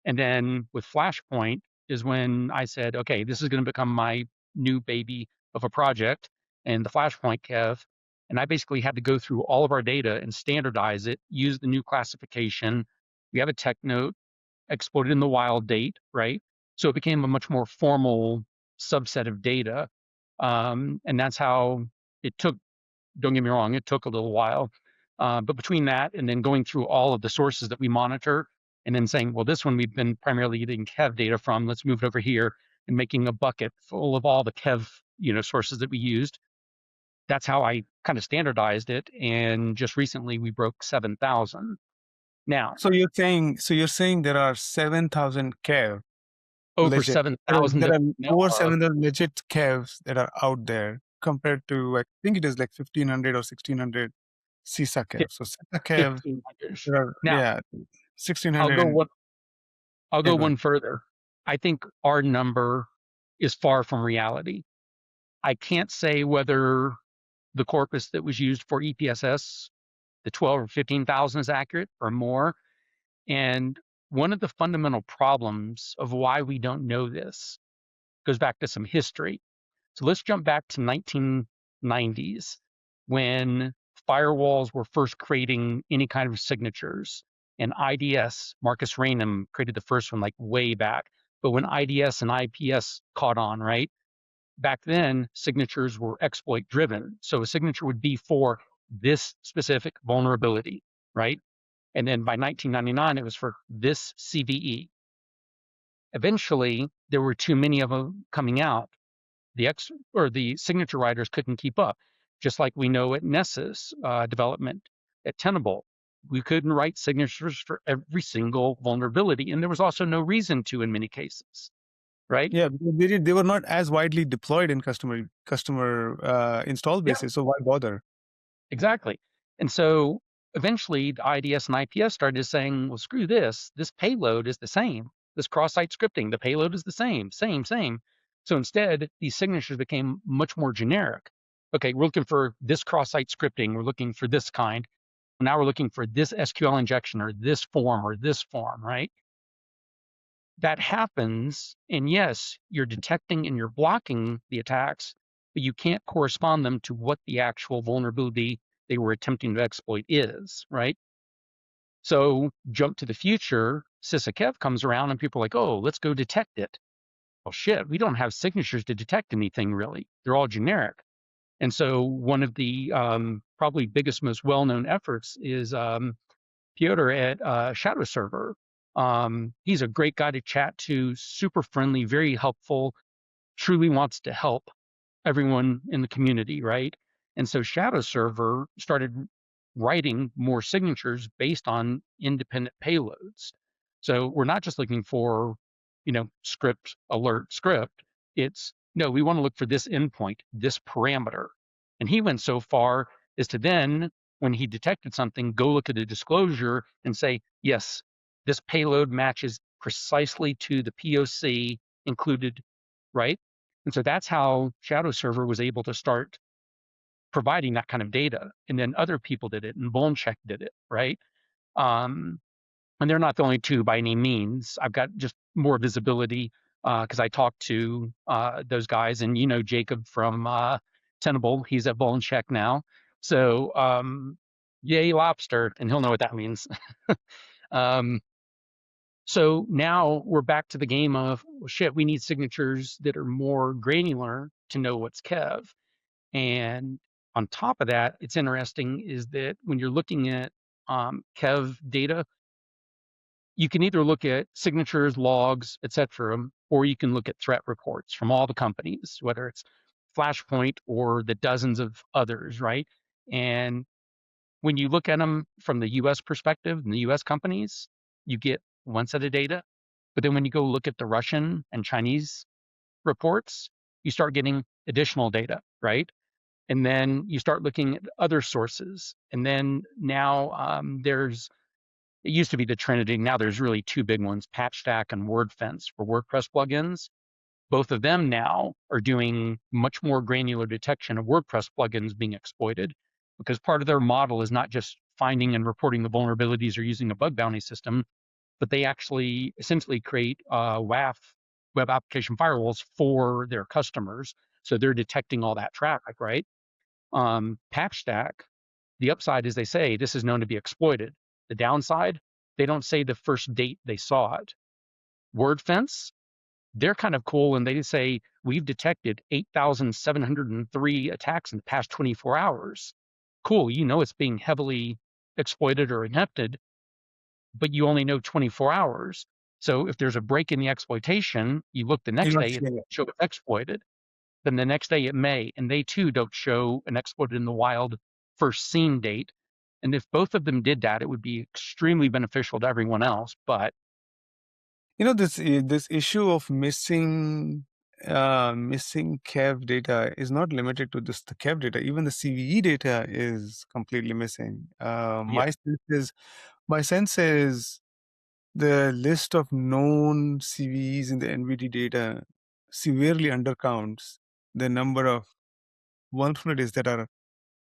And then with Flashpoint is when I said, okay, this is going to become my new baby of a project and the Flashpoint Kev. And I basically had to go through all of our data and standardize it, use the new classification. We have a tech note, exploded in the wild date, right? So it became a much more formal subset of data. And that's how it took, don't get me wrong, it took a little while. But between that and then going through all of the sources that we monitor and then saying, well, this one we've been primarily getting Kev data from, let's move it over here and making a bucket full of all the Kev, sources that we used. That's how I kind of standardized it. And just recently we broke 7,000. Now, So you're saying there are 7,000 kev over legit. 7,000 There that are we know over of. 7,000 legit kevs that are out there compared to, I think it is like 1,500 or 1,600 CISA kev. So CISA kev, 1,500. there are, Now, yeah, I'll 1,600 go and one. I'll yeah, go go ahead. one further. I think our number is far from reality. I can't say whether the corpus that was used for EPSS, the 12 or 15,000 is accurate or more. And one of the fundamental problems of why we don't know this goes back to some history. So let's jump back to 1990s when firewalls were first creating any kind of signatures. And IDS, Marcus Raynham created the first one like way back. But when IDS and IPS caught on, right? Back then, signatures were exploit driven. So a signature would be for this specific vulnerability, right? And then by 1999, it was for this CVE. Eventually, there were too many of them coming out. The signature writers couldn't keep up. Just like we know at Nessus development at Tenable, we couldn't write signatures for every single vulnerability, and there was also no reason to in many cases, right? Yeah, they were not as widely deployed in customer install Yeah, bases. So why bother? exactly. And so eventually the IDS and IPS started saying, well, screw this. This payload is the same. This cross-site scripting, the payload is the same. So instead, these signatures became much more generic. Okay, we're looking for this cross-site scripting. We're looking for this kind. Now we're looking for this SQL injection or this form, right? That happens, and yes, you're detecting and you're blocking the attacks, but you can't correspond them to what the actual vulnerability they were attempting to exploit is, right? So jump to the future, CISA Kev comes around and people are like, oh, let's go detect it. Well, shit, we don't have signatures to detect anything really. They're all generic. And so one of the probably biggest, most well-known efforts is Piotr at Shadow Server. He's a great guy to chat to, super friendly, very helpful, truly wants to help everyone in the community, right? And so Shadow Server started writing more signatures based on independent payloads. So we're not just looking for, script, alert, script. It's, no, we want to look for this endpoint, this parameter. And he went so far as to then, when he detected something, go look at the disclosure and say, yes, this payload matches precisely to the POC included, right? And so that's how Shadow Server was able to start providing that kind of data. And then other people did it, and VulnCheck did it, right? And they're not the only two by any means. I've got just more visibility because I talked to those guys, and Jacob from Tenable, he's at VulnCheck now. So yay lobster, and he'll know what that means. So now we're back to the game of, well, shit, we need signatures that are more granular to know what's Kev. And on top of that, it's interesting is that when you're looking at Kev data, you can either look at signatures, logs, etc., or you can look at threat reports from all the companies, whether it's Flashpoint or the dozens of others, right? And when you look at them from the US perspective and the US companies, you get one set of data. But then when you go look at the Russian and Chinese reports, you start getting additional data, right? And then you start looking at other sources. And then now it used to be the Trinity. Now there's really two big ones, PatchStack and WordFence for WordPress plugins. Both of them now are doing much more granular detection of WordPress plugins being exploited, because part of their model is not just finding and reporting the vulnerabilities or using a bug bounty system, but they actually essentially create WAF, web application firewalls, for their customers. So they're detecting all that traffic, right? PatchStack, the upside is they say this is known to be exploited. The downside, they don't say the first date they saw it. WordFence, they're kind of cool, and they say we've detected 8,703 attacks in the past 24 hours. Cool, it's being heavily exploited or attempted, but you only know 24 hours. So if there's a break in the exploitation, you look the next day, it shows exploited. Then the next day it may, and they too don't show an exploited in the wild first seen date. And if both of them did that, it would be extremely beneficial to everyone else. But this issue of missing Kev data is not limited to just the Kev data. Even the CVE data is completely missing. My sense is the list of known CVEs in the NVD data severely undercounts the number of vulnerabilities that are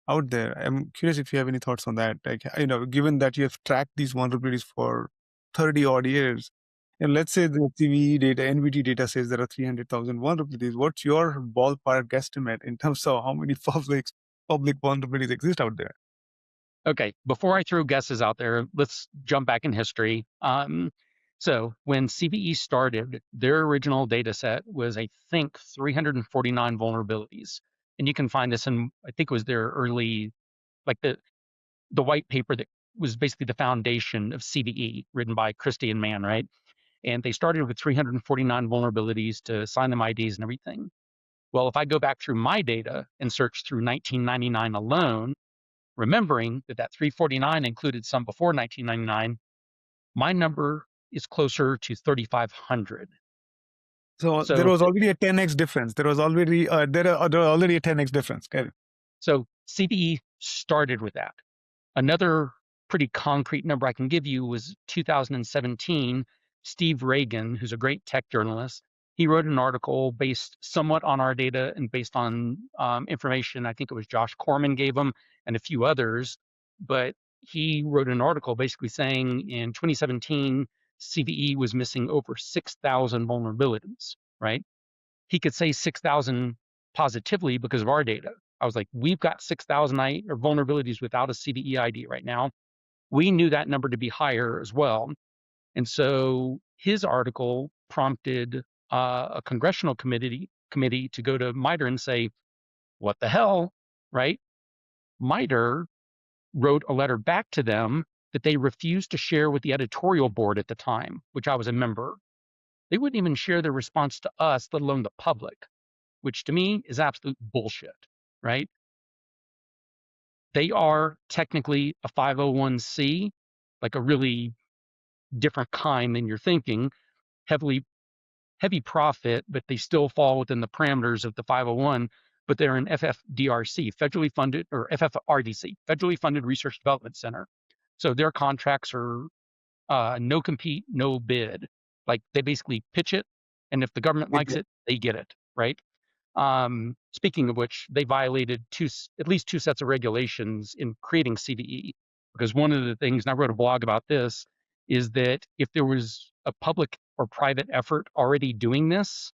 out there. I'm curious if you have any thoughts on that. Like, given that you have tracked these vulnerabilities for 30 odd years, and let's say the CVE data, NVD data says there are 300,000 vulnerabilities. What's your ballpark guesstimate in terms of how many public vulnerabilities exist out there? Okay, before I throw guesses out there, let's jump back in history. So when CVE started, their original data set was, I think, 349 vulnerabilities. And you can find this in, I think it was their early, like the white paper that was basically the foundation of CVE, written by Christie and Mann, right? And they started with 349 vulnerabilities to assign them IDs and everything. Well, if I go back through my data and search through 1999 alone, remembering that 349 included some before 1999, my number is closer to 3,500. So there was already a 10x difference. There was already already a 10x difference. Okay. So CVE started with that. Another pretty concrete number I can give you was 2017. Steve Reagan, who's a great tech journalist, he wrote an article based somewhat on our data and based on information I think it was Josh Corman gave him and a few others. But he wrote an article basically saying in 2017, CVE was missing over 6,000 vulnerabilities, right? He could say 6,000 positively because of our data. I was like, we've got 6,000 vulnerabilities without a CVE ID right now. We knew that number to be higher as well. And so his article prompted a congressional committee to go to MITRE and say, what the hell, right? MITRE wrote a letter back to them that they refused to share with the editorial board at the time, which I was a member. They wouldn't even share their response to us, let alone the public, which to me is absolute bullshit, right? They are technically a 501c, like a really different kind than you're thinking, heavy profit, but they still fall within the parameters of the 501, but they're an FFDRC, federally funded, or FFRDC, federally funded research development center. So their contracts are no compete, no bid. Like they basically pitch it, and if the government likes it, they get it, right? Speaking of which, they violated at least two sets of regulations in creating CVE, because one of the things, and I wrote a blog about this, is that if there was a public or private effort already doing this,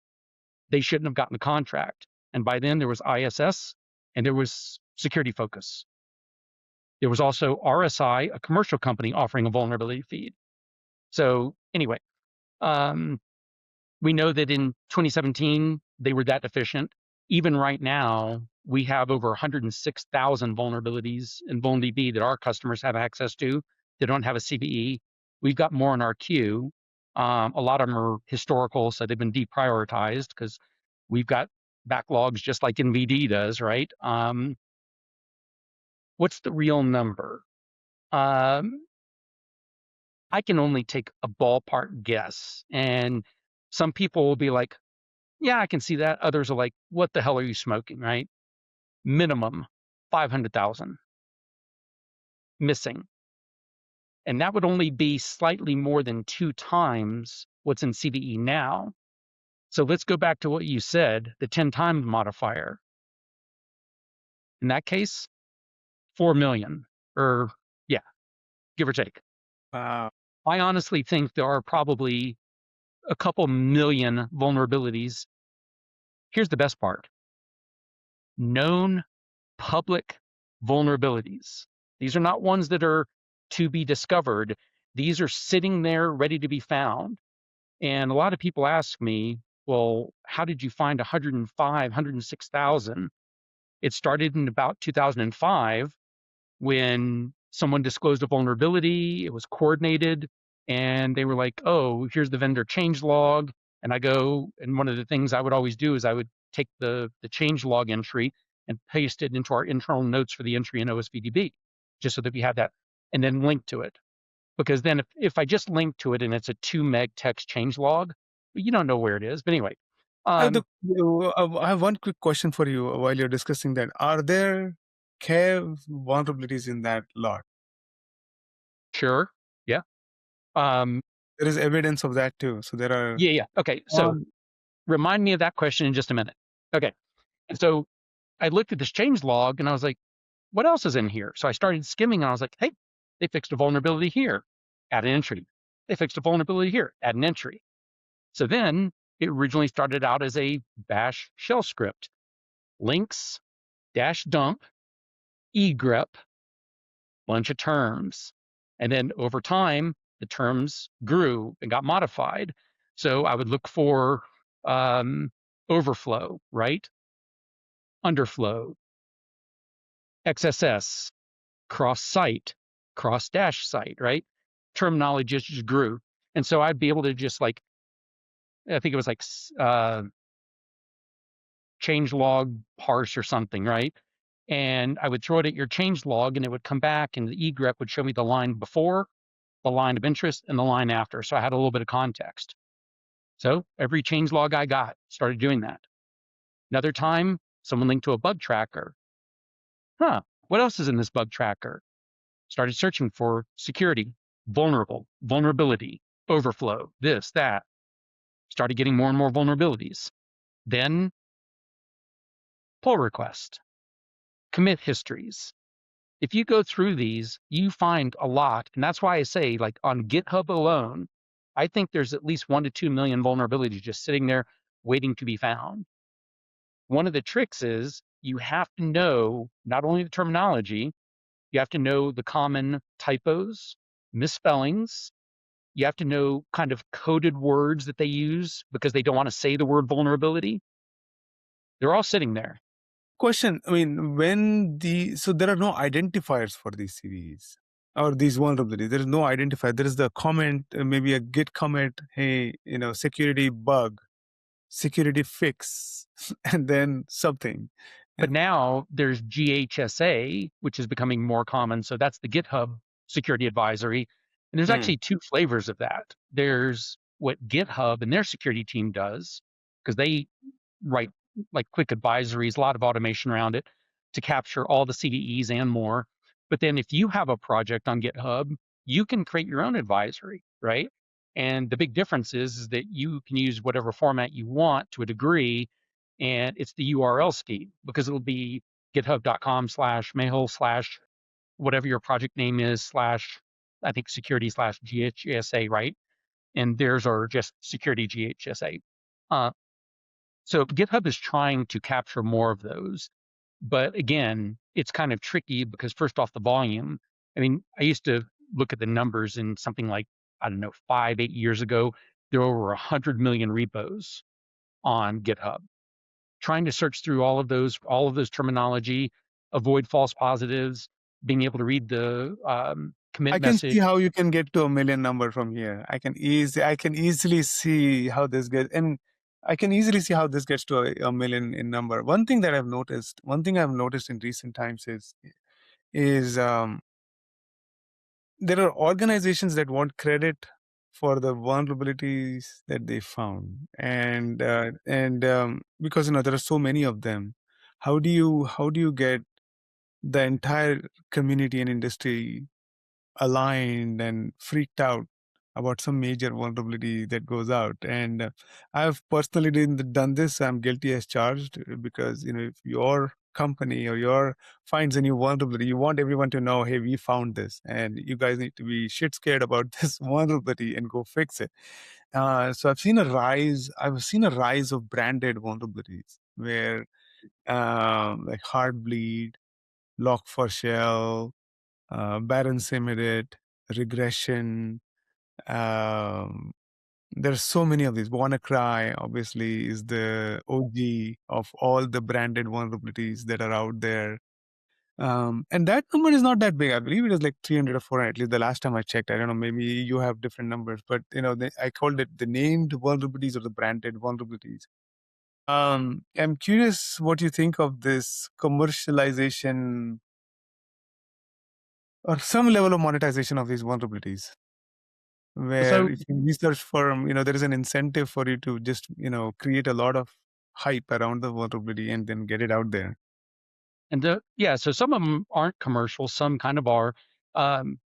they shouldn't have gotten the contract. And by then there was ISS and there was Security Focus. There was also RSI, a commercial company offering a vulnerability feed. So anyway, we know that in 2017, they were that deficient. Even right now, we have over 106,000 vulnerabilities in VulnDB that our customers have access to. They don't have a CVE. We've got more in our queue. A lot of them are historical, so they've been deprioritized because we've got backlogs just like NVD does, right? What's the real number? I can only take a ballpark guess, and some people will be like, yeah, I can see that. Others are like, what the hell are you smoking, right? Minimum 500,000 missing. And that would only be slightly more than 2 times what's in CVE now. So let's go back to what you said, the 10 times modifier. In that case, 4 million, or yeah, give or take. Wow. I honestly think there are probably a couple million vulnerabilities. Here's the best part. Known public vulnerabilities. These are not ones that are to be discovered. These are sitting there ready to be found. And a lot of people ask me, well, how did you find 105, 106,000? It started in about 2005 when someone disclosed a vulnerability. It was coordinated and they were like, oh, here's the vendor changelog. And I go, and one of the things I would always do is I would take the changelog entry and paste it into our internal notes for the entry in OSVDB, just so that we have that, and then link to it. Because then if I just link to it and it's a 2 meg text changelog, you don't know where it is. But anyway. I have one quick question for you while you're discussing that. Are there care vulnerabilities in that log? Sure. Yeah. There is evidence of that too. So there are. Yeah. Okay. So remind me of that question in just a minute. Okay. And so I looked at this change log and I was like, what else is in here? So I started skimming and I was like, hey, they fixed a vulnerability here, add an entry. They fixed a vulnerability here, add an entry. So then it originally started out as a bash shell script, links, -dump, egrep, bunch of terms. And then over time, the terms grew and got modified. So I would look for overflow, right? Underflow, XSS, cross-site, cross-dash site, right? Terminology just grew. And so I'd be able to just like, I think it was like changelog parse or something, right? And I would throw it at your changelog and it would come back and the egrep would show me the line before, the line of interest, and the line after. So I had a little bit of context. So every changelog I got started doing that. Another time, someone linked to a bug tracker. What else is in this bug tracker? started searching for security, vulnerable, vulnerability, overflow, this, that, started getting more and more vulnerabilities. Then pull request, commit histories. If you go through these, you find a lot. And that's why I say, like on GitHub alone, I think there's at least 1 to 2 million vulnerabilities just sitting there waiting to be found. One of the tricks is you have to know not only the terminology, you have to know the common typos, misspellings. You have to know kind of coded words that they use because they don't want to say the word vulnerability. They're all sitting there. Question, I mean, so there are no identifiers for these CVEs or these vulnerabilities. There is no identifier. There is the comment, maybe a git commit, hey, security bug, security fix, and then something. But now there's GHSA, which is becoming more common. So that's the GitHub security advisory. And there's actually 2 flavors of that. There's what GitHub and their security team does, because they write like quick advisories, a lot of automation around it to capture all the CVEs and more. But then if you have a project on GitHub, you can create your own advisory, right? And the big difference is that you can use whatever format you want to a degree, and it's the URL scheme because it'll be github.com/mahel/ whatever your project name is / I think security / GHSA, right? And theirs are just security GHSA. So GitHub is trying to capture more of those. But again, it's kind of tricky because first off, the volume. I mean, I used to look at the numbers in something like, I don't know, 5-8 years ago, there were over 100 million repos on GitHub. Trying to search through all of those terminology, avoid false positives, being able to read the commit I can message. see how you can get to a million number from here. I can easily see how this gets, and I can easily see how this gets to a million in number. One thing I've noticed in recent times is there are organizations that want credit for the vulnerabilities that they found, and because there are so many of them, how do you get the entire community and industry aligned and freaked out about some major vulnerability that goes out? And I've personally done this. I'm guilty as charged, because if your company or your finds a new vulnerability, you want everyone to know, hey, we found this, and you guys need to be shit scared about this vulnerability and go fix it. So I've seen a rise of branded vulnerabilities where like Heartbleed, Log4Shell, Baron Simidit, regression. There's so many of these. WannaCry, obviously, is the OG of all the branded vulnerabilities that are out there. And that number is not that big. I believe it is like 300 or 400, at least the last time I checked. I don't know, maybe you have different numbers, but I called it the named vulnerabilities or the branded vulnerabilities. I'm curious what you think of this commercialization or some level of monetization of these vulnerabilities, where So if you research for them, there is an incentive for you to just, create a lot of hype around the vulnerability and then get it out there. so some of them aren't commercial, some kind of are.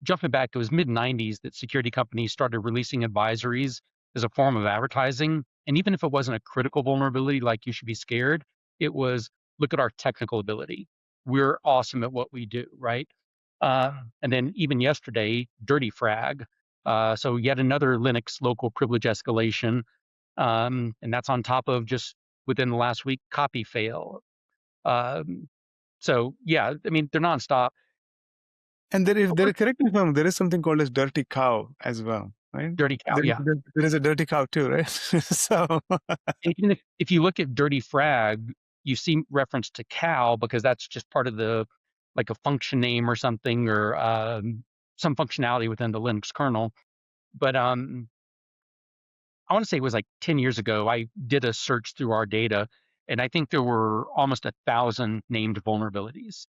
Jumping back, it was mid-90s that security companies started releasing advisories as a form of advertising. And even if it wasn't a critical vulnerability, like you should be scared, it was, look at our technical ability. We're awesome at what we do, right? And then even yesterday, Dirty Frag. So yet another Linux local privilege escalation. And that's on top of just within the last week, copy fail. So yeah, I mean, they're nonstop. And if there, correct me if I'm wrong, there is something called as dirty cow as well, right? Dirty cow, yeah. There is a dirty cow too, right? So Even if you look at Dirty Frag, you see reference to cow because that's just part of the, like a function name or something, or some functionality within the Linux kernel. But I want to say it was like 10 years ago, I did a search through our data, and I think there were almost 1,000 named vulnerabilities.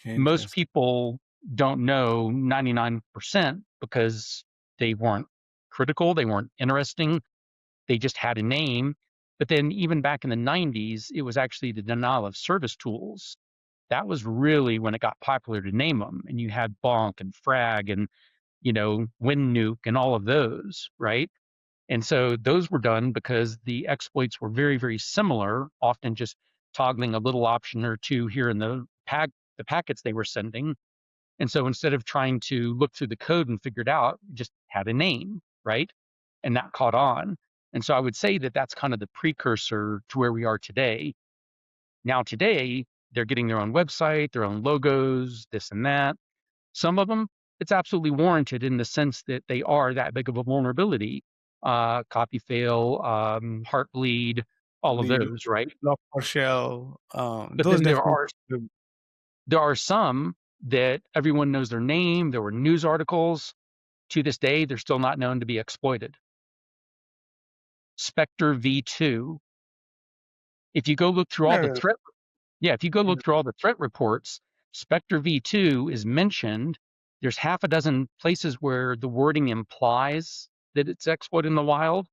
Most people don't know 99% because they weren't critical, they weren't interesting, they just had a name. But then even back in the 90s, it was actually the denial of service tools that was really when it got popular to name them. And you had bonk and frag and, win nuke and all of those, right? And so those were done because the exploits were very, very similar, often just toggling a little option or two here in the packets they were sending. And so instead of trying to look through the code and figure it out, you just had a name, right? And that caught on. And so I would say that that's kind of the precursor to where we are today. Now today, they're getting their own website, their own logos, this and that. Some of them, it's absolutely warranted in the sense that they are that big of a vulnerability. Copy fail, heartbleed, all of The those, right? lock or shell, But those then definitely. there are some that everyone knows their name. There were news articles. To this day, they're still not known to be exploited. Spectre V2. If you go look through all the threat, if you go look through all the threat reports, Spectre V2 is mentioned. There's half a dozen places where the wording implies that it's exploited in the wild.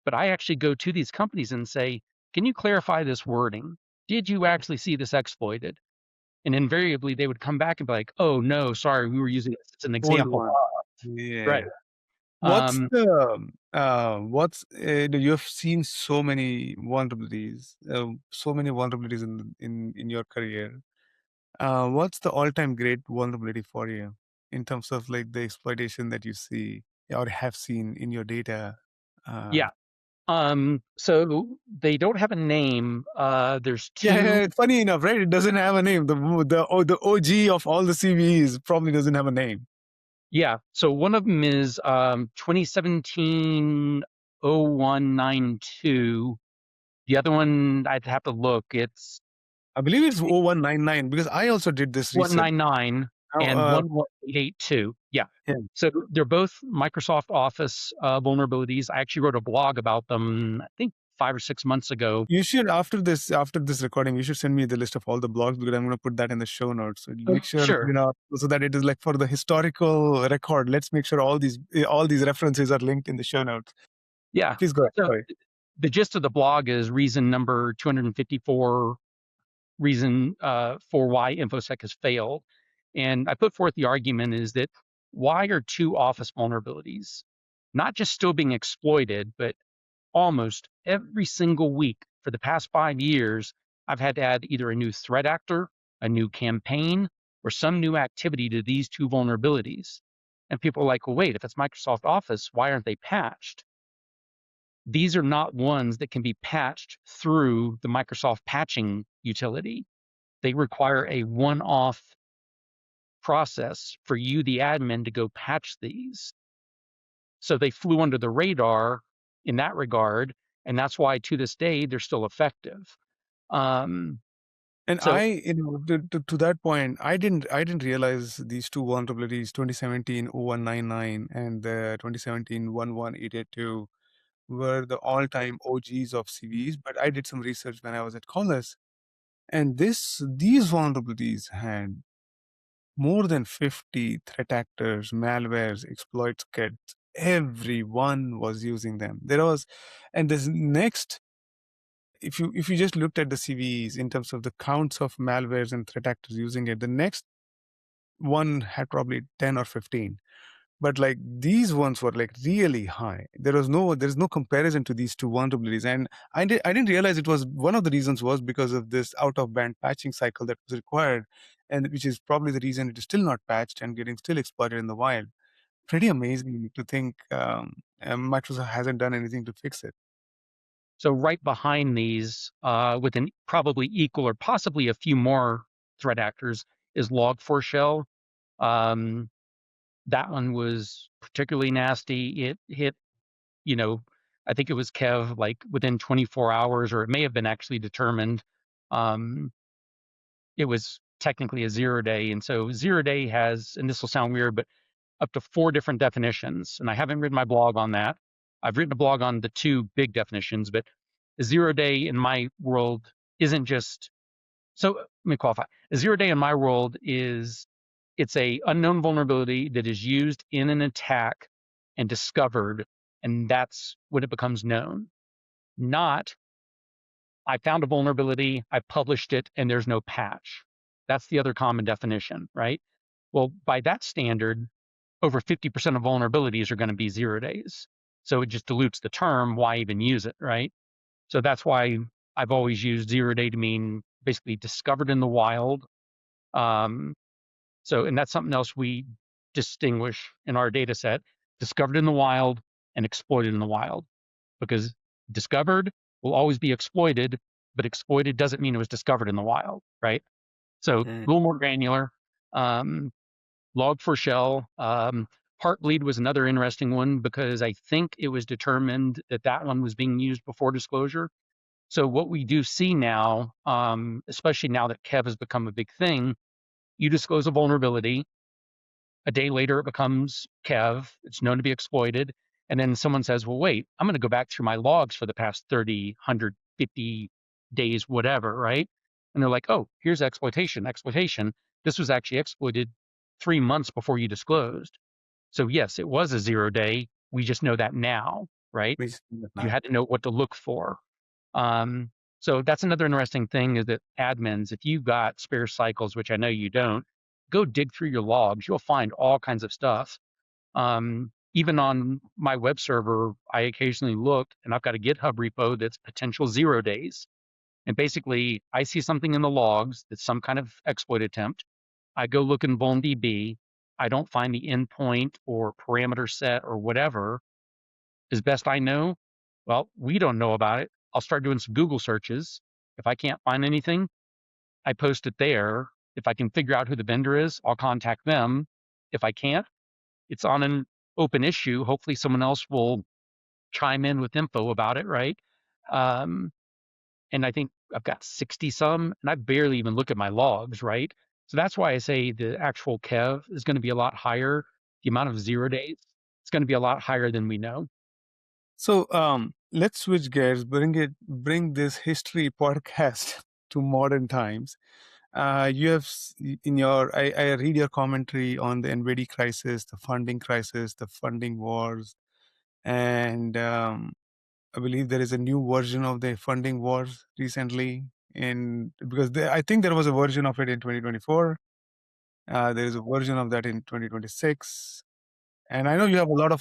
But I actually go to these companies and say, can you clarify this wording? Did you actually see this exploited? And invariably, they would come back and be like, oh, no, sorry, we were using this as an Old example. one. Right. Yeah. You've seen so many vulnerabilities, in your career. What's the all-time great vulnerability for you in terms of like the exploitation that you see or have seen in your data? Uh, Yeah. So they don't have a name. There's yeah, two. funny enough, right? It doesn't have a name. The OG of all the CVEs probably doesn't have a name. Yeah. So one of them is 2017-0192. The other one, I'd have to look. It's I believe it's 0199 because I also did this research. 199 Now, and 11882. Yeah. yeah. So they're both Microsoft Office vulnerabilities. I actually wrote a blog about them, I think 5 or 6 months ago. You should after this recording, you should send me the list of all the blogs because I'm going to put that in the show notes. So make sure Sure. so that it is like for the historical record. Let's make sure all these references are linked in the show notes. Yeah. Please go ahead. So Sorry. the gist of the blog is reason number 254, reason for why InfoSec has failed. And I put forth the argument is that why are two Office vulnerabilities not just still being exploited, but almost every single week for the past 5 years, I've had to add either a new threat actor, a new campaign, or some new activity to these two vulnerabilities. And people are like, well, wait, if it's Microsoft Office, why aren't they patched? These are not ones that can be patched through the Microsoft patching utility. They require a one-off process for you, the admin, to go patch these. So they flew under the radar in that regard, and that's why to this day they're still effective. And So to that point, I didn't realize these two vulnerabilities, 2017-0199 and the 2017-11882, were the all-time OGs of CVEs. But I did some research when I was at college, and these vulnerabilities had more than 50 threat actors, malwares, exploits kits. Everyone was using them. And this next, if you just looked at the CVEs in terms of the counts of malwares and threat actors using it, the next one had probably 10 or 15. But like these ones were like really high. There's no comparison to these two vulnerabilities. And I didn't realize it was one of the reasons was because of this out of band patching cycle that was required, and which is probably the reason it is still not patched and getting still exploited in the wild. Pretty amazing to think Microsoft hasn't done anything to fix it. So right behind these, with an probably equal or possibly a few more threat actors, is Log4Shell. That one was particularly nasty. It hit, I think it was Kev like within 24 hours, or it may have been actually determined. It was technically a 0-day. And so 0-day has, and this will sound weird, but up to 4 different definitions. And I haven't written my blog on that. I've written a blog on the 2 big definitions, but a 0-day in my world isn't just, so let me qualify. A 0-day in my world is, it's a unknown vulnerability that is used in an attack and discovered, and that's when it becomes known. Not, I found a vulnerability, I published it, and there's no patch. That's the other common definition, right? Well, by that standard, over 50% of vulnerabilities are going to be 0 days. So it just dilutes the term. Why even use it, right? So that's why I've always used 0 day to mean basically discovered in the wild. And that's something else we distinguish in our data set: discovered in the wild and exploited in the wild. Because discovered will always be exploited, but exploited doesn't mean it was discovered in the wild, right? So a little more granular. Log4Shell. Heartbleed was another interesting one because I think it was determined that that one was being used before disclosure. So what we do see now, especially now that Kev has become a big thing, you disclose a vulnerability. A day later, it becomes Kev. It's known to be exploited. And then someone says, well, wait, I'm going to go back through my logs for the past 30, 150 days, whatever, right? And they're like, oh, here's exploitation. This was actually exploited 3 months before you disclosed. So yes, it was a 0 day. We just know that now, right? You had to know what to look for. So that's another interesting thing, is that admins, if you've got spare cycles, which I know you don't, go dig through your logs. You'll find all kinds of stuff. Even on my web server, I occasionally look, and I've got a GitHub repo that's potential 0 days. And basically, I see something in the logs that's some kind of exploit attempt. I go look in vulnDB. I don't find the endpoint or parameter set or whatever. As best I know, well, we don't know about it. I'll start doing some Google searches. If I can't find anything, I post it there. If I can figure out who the vendor is, I'll contact them. If I can't, it's on an open issue. Hopefully someone else will chime in with info about it, right? And I think I've got 60 some, and I barely even look at my logs, right? So that's why I say the actual Kev is going to be a lot higher. The amount of 0 days, it's going to be a lot higher than we know. So let's switch gears, bring this history podcast to modern times. You have in your, I read your commentary on the NVD crisis, the funding crisis, the funding wars, and I believe there is a new version of the funding wars recently. And because I think there was a version of it in 2024, there is a version of that in 2026. And I know you have a lot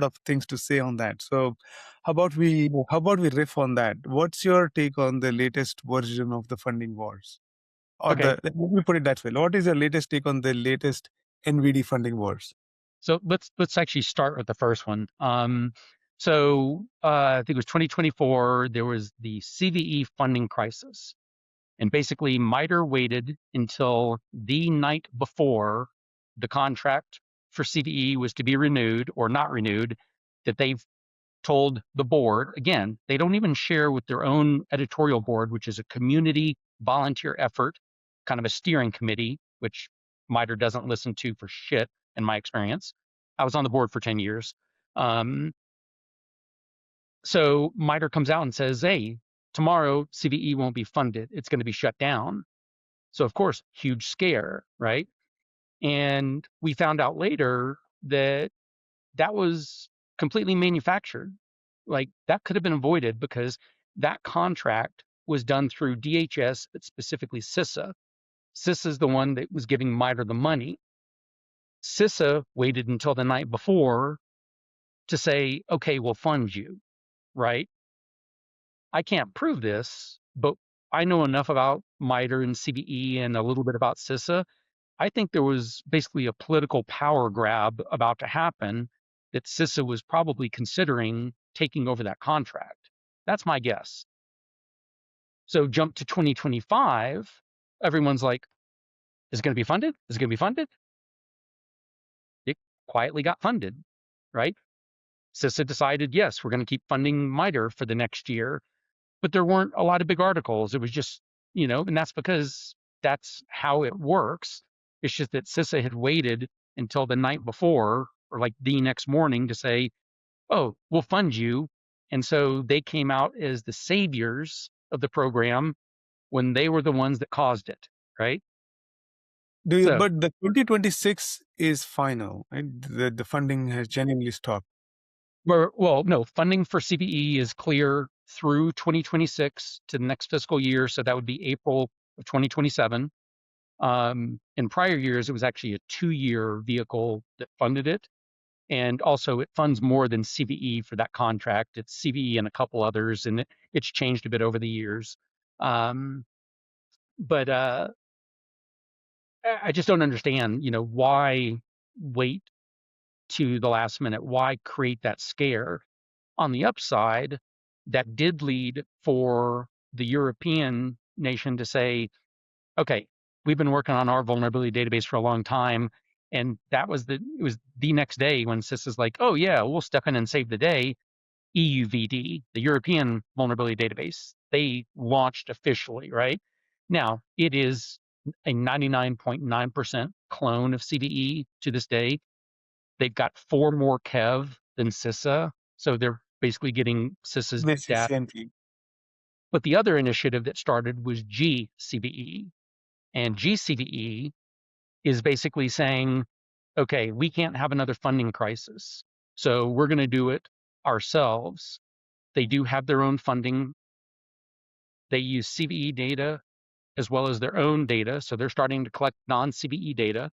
of things to say on that. So how about we riff on that? What's your take on the latest version of the funding wars? Or Okay. let me put it that way. What is your latest take on the latest NVD funding wars? So let's actually start with the first one. I think it was 2024. There was the CVE funding crisis, and basically MITRE waited until the night before the contract for CVE was to be renewed or not renewed, that they've told the board. Again, they don't even share with their own editorial board, which is a community volunteer effort, kind of a steering committee, which MITRE doesn't listen to for shit, in my experience. I was on the board for 10 years. So MITRE comes out and says, hey, tomorrow CVE won't be funded. It's going to be shut down. So of course, huge scare, right? And we found out later that that was completely manufactured. Like, that could have been avoided because that contract was done through DHS, but specifically CISA. CISA is the one that was giving MITRE the money. CISA waited until the night before to say, okay, we'll fund you, right? I can't prove this, but I know enough about MITRE and CVE and a little bit about CISA. I think there was basically a political power grab about to happen, that CISA was probably considering taking over that contract. That's my guess. So jump to 2025, everyone's like, is it going to be funded? Is it going to be funded? It quietly got funded, right? CISA decided, yes, we're going to keep funding MITRE for the next year, but there weren't a lot of big articles. It was just, and that's because that's how it works. It's just that CISA had waited until the night before, or like the next morning, to say, oh, we'll fund you. And so they came out as the saviors of the program when they were the ones that caused it, right? But the 2026 is final, right? The funding has genuinely stopped. Well, no, funding for CVE is clear through 2026 to the next fiscal year. So that would be April of 2027. In prior years, it was actually a 2-year vehicle that funded it. And also it funds more than CVE for that contract. It's CVE and a couple others, and it's changed a bit over the years. But I just don't understand, why wait to the last minute? Why create that scare? On the upside, that did lead for the European nation to say, okay, we've been working on our vulnerability database for a long time. And it was the next day when CISA's like, oh yeah, we'll step in and save the day. EUVD, the European vulnerability database, they launched officially, right? Now, it is a 99.9% clone of CVE to this day. They've got 4 more Kev than CISA, so they're basically getting CISA's data. Efficiently. But the other initiative that started was GCVE. And GCVE is basically saying, okay, we can't have another funding crisis, so we're going to do it ourselves. They do have their own funding. They use CVE data as well as their own data, so they're starting to collect non-CVE data.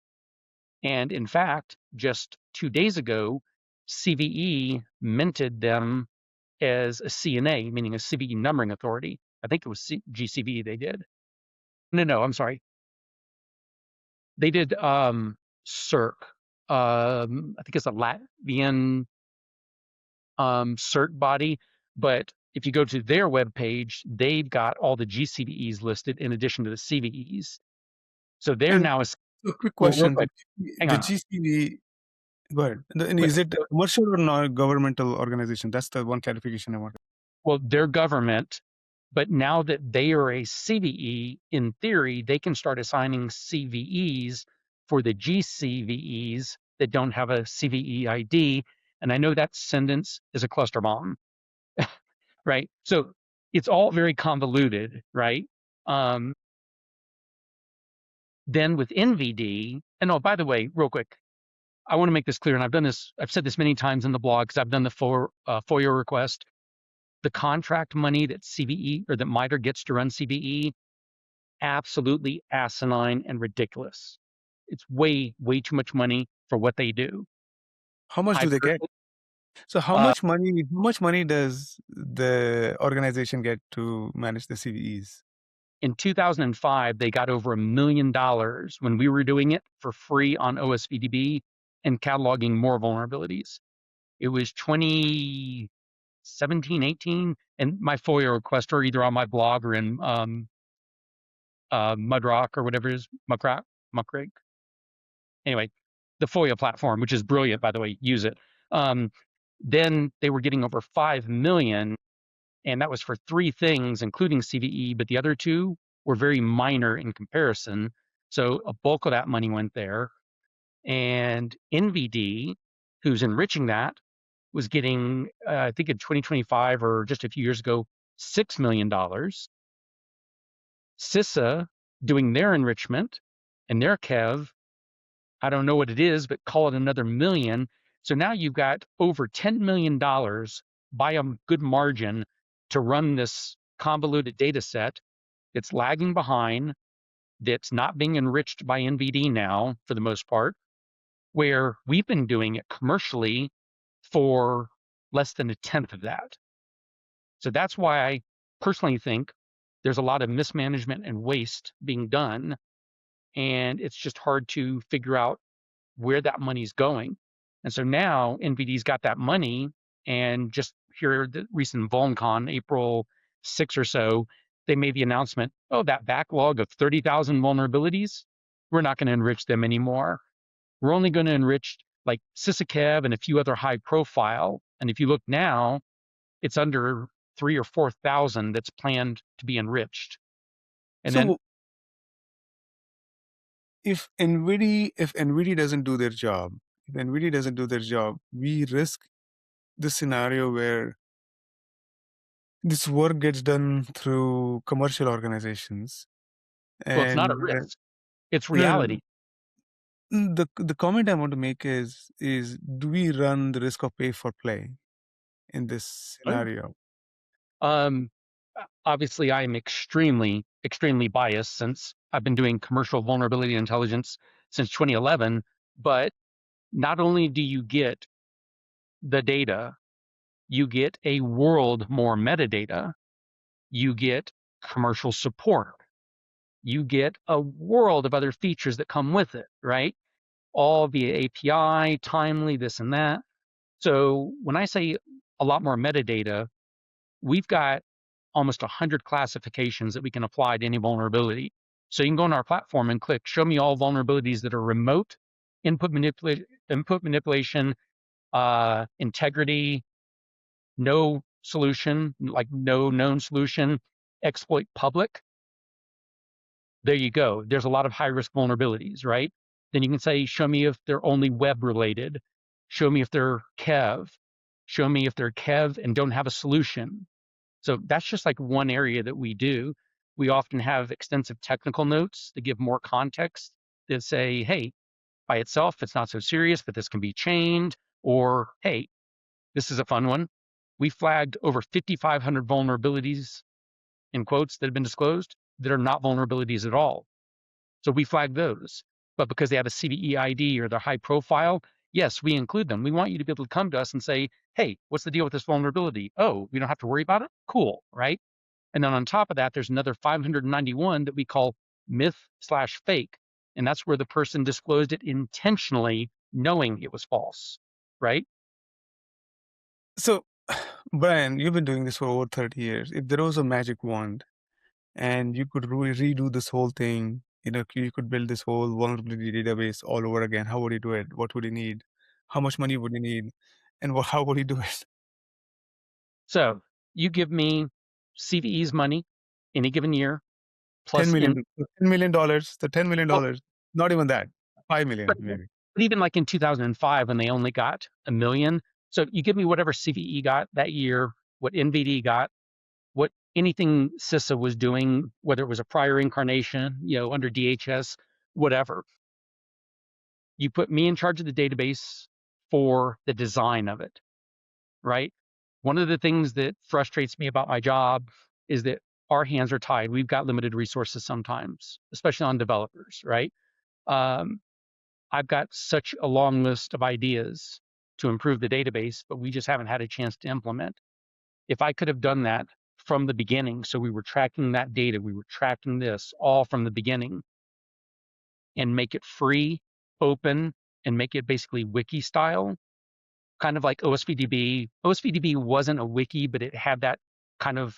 And in fact, just 2 days ago, CVE minted them as a CNA, meaning a CVE numbering authority. I think it was GCVE they did. No, I'm sorry. They did CERC. I think it's a Latvian cert body, but if you go to their webpage, they've got all the GCVEs listed in addition to the CVEs. So they're And now a quick well, real question: quick, hang the on. GCV. Go ahead. And Wait, is it a commercial or non-governmental organization? That's the one clarification I wanted. well, their government, but now that they are a CVE, in theory, they can start assigning CVEs for the GCVEs that don't have a CVE ID. And I know that sentence is a cluster bomb, right? So it's all very convoluted, right? Then with NVD, and oh, by the way, real quick, I want to make this clear, and I've said this many times in the blog because I've done the FOIA request. The contract money that CVE or that MITRE gets to run CVE, absolutely asinine and ridiculous. It's way, way too much money for what they do. How much I do they get? personally, So how uh, much money does the organization get to manage the CVEs? in 2005, they got over $1 million when we were doing it for free on OSVDB and cataloging more vulnerabilities. It was 2017, 18, and my FOIA requests are either on my blog or in Mudrock or whatever it is, Muckrake. Anyway, the FOIA platform, which is brilliant, by the way, use it. Then they were getting over 5 million, and that was for 3 things, including CVE, but the other 2 were very minor in comparison. So a bulk of that money went there. And NVD, who's enriching that, was getting, I think in 2025 or just a few years ago, $6 million. CISA doing their enrichment and their Kev, I don't know what it is, but call it another million. So now you've got over $10 million by a good margin to run this convoluted data set that's lagging behind, that's not being enriched by NVD now for the most part, where we've been doing it commercially for less than 1/10 of that. So that's why I personally think there's a lot of mismanagement and waste being done, and it's just hard to figure out where that money's going. And so now NVD's got that money, and just here the recent VulnCon, April 6 or so, they made the announcement, oh, that backlog of 30,000 vulnerabilities, we're not going to enrich them anymore. We're only going to enrich like CISA and a few other high profile. And if you look now, it's under 3,000 or 4,000 that's planned to be enriched. And then, So if NVIDIA doesn't do their job, we risk the scenario where this work gets done through commercial organizations. well, it's not a And risk, it's no, no, reality. the comment I want to make is do we run the risk of pay for play in this Oh, yeah. scenario? Obviously, I am extremely, extremely biased since I've been doing commercial vulnerability intelligence since 2011, but not only do you get the data, you get a world more metadata, you get commercial support, you get a world of other features that come with it, right? All via API, timely, this and that. So when I say a lot more metadata, we've got almost 100 classifications that we can apply to any vulnerability. So you can go on our platform and click show me all vulnerabilities that are remote, input manipulation, integrity, no solution, like no known solution, exploit public. There you go. There's a lot of high risk vulnerabilities, right? Then you can say, show me if they're only web related. Show me if they're Kev. Show me if they're Kev and don't have a solution. So that's just like one area that we do. We often have extensive technical notes that give more context that say, hey, by itself, it's not so serious, but this can be chained. Or, hey, this is a fun one. We flagged over 5,500 vulnerabilities, in quotes, that have been disclosed that are not vulnerabilities at all. So we flag those. But because they have a CVE ID or they're high profile, yes, we include them. We want you to be able to come to us and say, hey, what's the deal with this vulnerability? Oh, we don't have to worry about it? Cool, right? And then on top of that, there's another 591 that we call myth/fake. And that's where the person disclosed it intentionally, knowing it was false, right? So, Brian, you've been doing this for over 30 years. If there was a magic wand and you could redo this whole thing, you could build this whole vulnerability database all over again, how would you do it? What would you need? How much money would you need? And how would you do it? So you give me CVE's money any given year, 10 plus million, $10 million, the $10 million, well, not even that, 5 million but maybe. even like in 2005 when they only got $1 million. So you give me whatever CVE got that year, what NVD got, what anything CISA was doing, whether it was a prior incarnation, under DHS, whatever. You put me in charge of the database for the design of it, right? One of the things that frustrates me about my job is that our hands are tied. We've got limited resources sometimes, especially on developers, right? I've got such a long list of ideas to improve the database, but we just haven't had a chance to implement. If I could have done that from the beginning, so we were tracking that data, we were tracking this all from the beginning, and make it free, open, and make it basically wiki style, kind of like OSVDB. OSVDB wasn't a wiki, but it had that kind of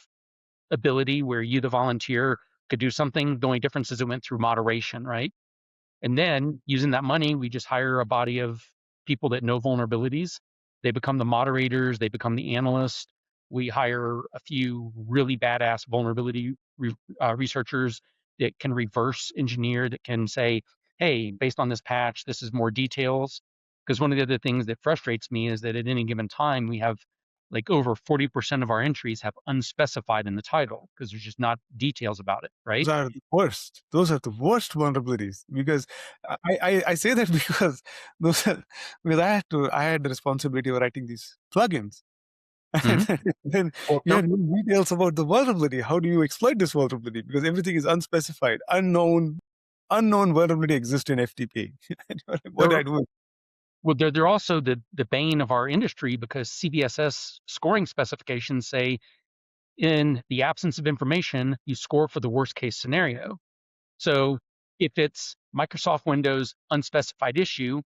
ability where you, the volunteer, could do something. The only difference is it went through moderation, right? And then using that money, we just hire a body of people that know vulnerabilities. They become the moderators, they become the analysts. We hire a few really badass vulnerability researchers that can reverse engineer, that can say, hey, based on this patch, this is more details. Because one of the other things that frustrates me is that at any given time, we have like over 40% of our entries have unspecified in the title because there's just not details about it, right? Those are the worst. Those are the worst vulnerabilities because I say that because because I had the responsibility of writing these plugins. Mm-hmm. And then Well, you have no details about the vulnerability. How do you exploit this vulnerability? Because everything is unspecified, unknown vulnerability exists in FTP. What do I do? Well, they're also the bane of our industry because CVSS scoring specifications say in the absence of information, you score for the worst case scenario. So if it's Microsoft Windows unspecified issue,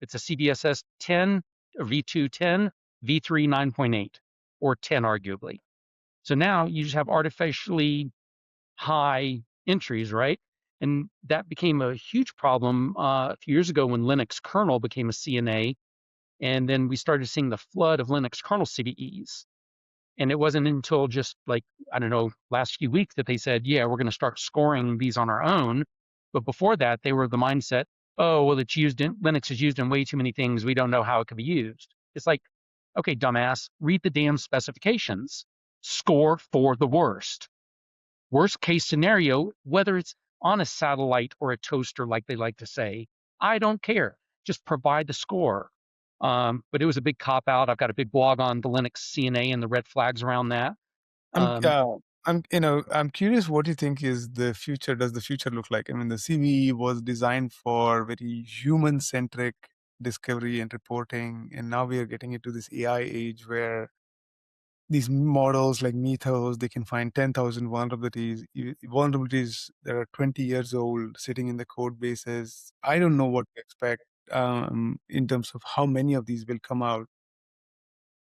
it's a CVSS 10, a V2 10, V3 9.8, or 10 arguably. So now you just have artificially high entries, right? And that became a huge problem a few years ago when Linux kernel became a CNA. And then we started seeing the flood of Linux kernel CVEs. And it wasn't until just like, I don't know, last few weeks that they said, yeah, we're going to start scoring these on our own. But before that, they were of the mindset, oh, well, Linux is used in way too many things. We don't know how it can be used. It's like, okay, dumbass, read the damn specifications. Score for the worst. Worst case scenario, whether it's on a satellite or a toaster, like they like to say, I don't care. Just provide the score. But it was a big cop out. I've got a big blog on the Linux CNA and the red flags around that. I'm I'm curious what you think is the future. Does the future look like? I mean, the CVE was designed for very human-centric discovery and reporting, and now we are getting into this AI age where these models like Mythos, they can find 10,000 vulnerabilities that are 20 years old sitting in the code bases. I don't know what to expect in terms of how many of these will come out.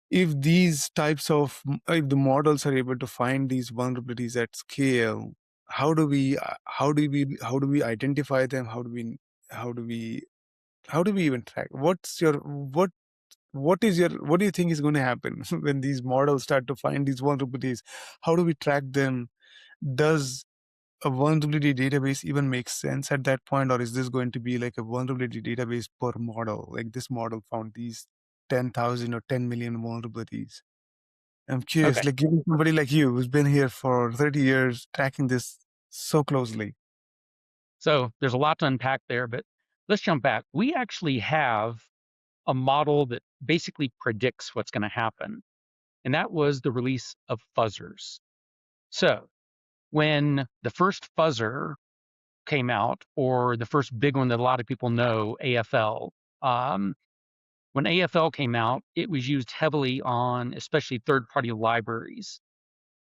If these types of, if the models are able to find these vulnerabilities at scale, how do we identify them? How do we even track? What do you think is going to happen when these models start to find these vulnerabilities? How do we track them? Does a vulnerability database even make sense at that point, or is this going to be like a vulnerability database per model? Like this model found these 10,000 or 10 million vulnerabilities. I'm curious, Okay. like given somebody like you who's been here for 30 years tracking this so closely. So there's a lot to unpack there, but let's jump back. We actually have a model that basically predicts what's going to happen, and that was the release of fuzzers. So when the first fuzzer came out, or the first big one that a lot of people know, AFL, when AFL came out, it was used heavily on especially third-party libraries.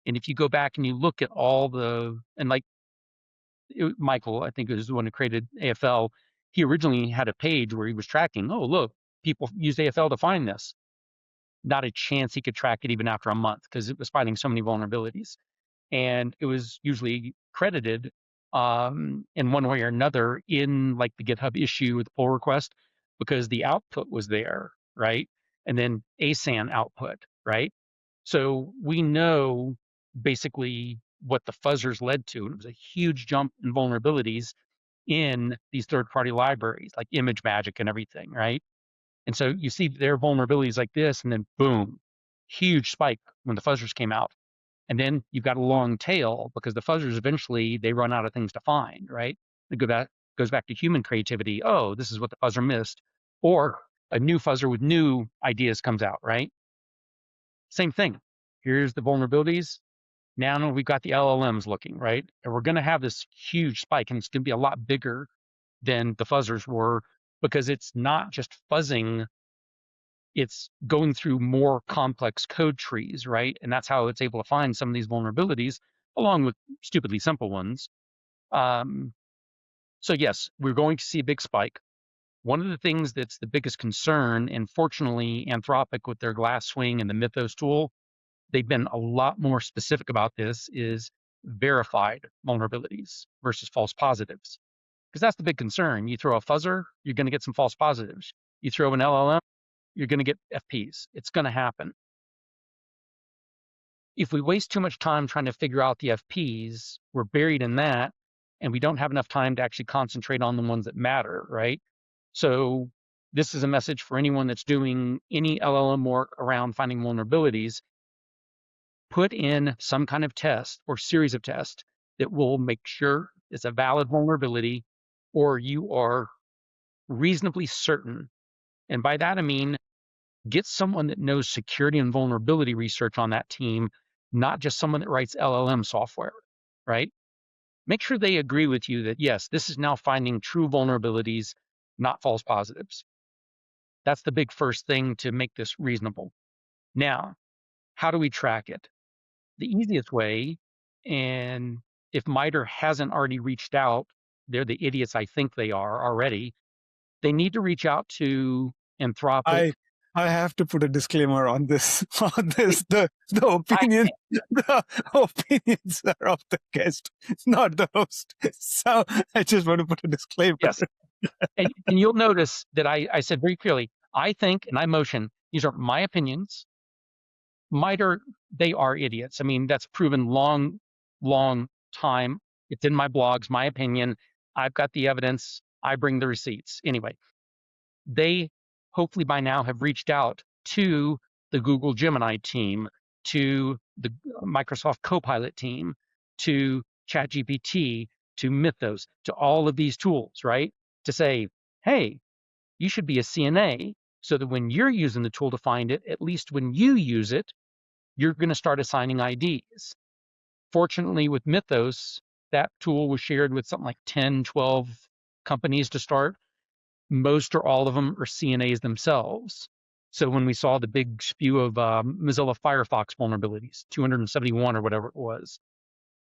And if you go back and you look at all the, and like Michael, I think is the one who created AFL, he originally had a page where he was tracking, oh, look, people used AFL to find this. Not a chance he could track it even after a month because it was finding so many vulnerabilities. And it was usually credited in one way or another in like the GitHub issue with the pull request because the output was there, right? And then ASAN output, right? So we know basically what the fuzzers led to. And it was a huge jump in vulnerabilities in these third-party libraries like ImageMagick and everything, right? And so you see their vulnerabilities like this, and then boom, huge spike when the fuzzers came out. And then you've got a long tail because the fuzzers eventually they run out of things to find, right? It goes back to human creativity. Oh, this is what the fuzzer missed. Or a new fuzzer with new ideas comes out, right? Same thing. Here's the vulnerabilities. Now we've got the LLMs looking, right? And we're going to have this huge spike, and it's going to be a lot bigger than the fuzzers were because it's not just fuzzing, it's going through more complex code trees, right? And that's how it's able to find some of these vulnerabilities along with stupidly simple ones. So yes, we're going to see a big spike. One of the things that's the biggest concern, and fortunately Anthropic with their Glasswing and the Mythos tool, they've been a lot more specific about this, is verified vulnerabilities versus false positives. Because that's the big concern. You throw a fuzzer, you're going to get some false positives. You throw an LLM, you're going to get FPs. It's going to happen. If we waste too much time trying to figure out the FPs, we're buried in that, and we don't have enough time to actually concentrate on the ones that matter, right? So this is a message for anyone that's doing any LLM work around finding vulnerabilities. Put in some kind of test or series of tests that will make sure it's a valid vulnerability, or you are reasonably certain. And by that, I mean, get someone that knows security and vulnerability research on that team, not just someone that writes LLM software, right? Make sure they agree with you that, yes, this is now finding true vulnerabilities, not false positives. That's the big first thing to make this reasonable. Now, how do we track it? The easiest way, and if MITRE hasn't already reached out, they're the idiots I think they are already, they need to reach out to Anthropic. I have to put a disclaimer on this. The opinion, the opinions are of the guest, not the host. So I just want to put a disclaimer. Yes, and you'll notice that I said very clearly, I think, and I motion, these are my opinions. MITRE, they are idiots. I mean, that's proven long time. It's in my blogs, my opinion. I've got the evidence. I bring the receipts. Anyway, they hopefully by now have reached out to the Google Gemini team, to the Microsoft Copilot team, to ChatGPT, to Mythos, to all of these tools, right? To say, hey, you should be a CNA so that when you're using the tool to find it, at least when you use it, you're going to start assigning IDs. Fortunately, with Mythos, that tool was shared with something like 10, 12 companies to start. Most or all of them are CNAs themselves. So when we saw the big spew of Mozilla Firefox vulnerabilities, 271 or whatever it was,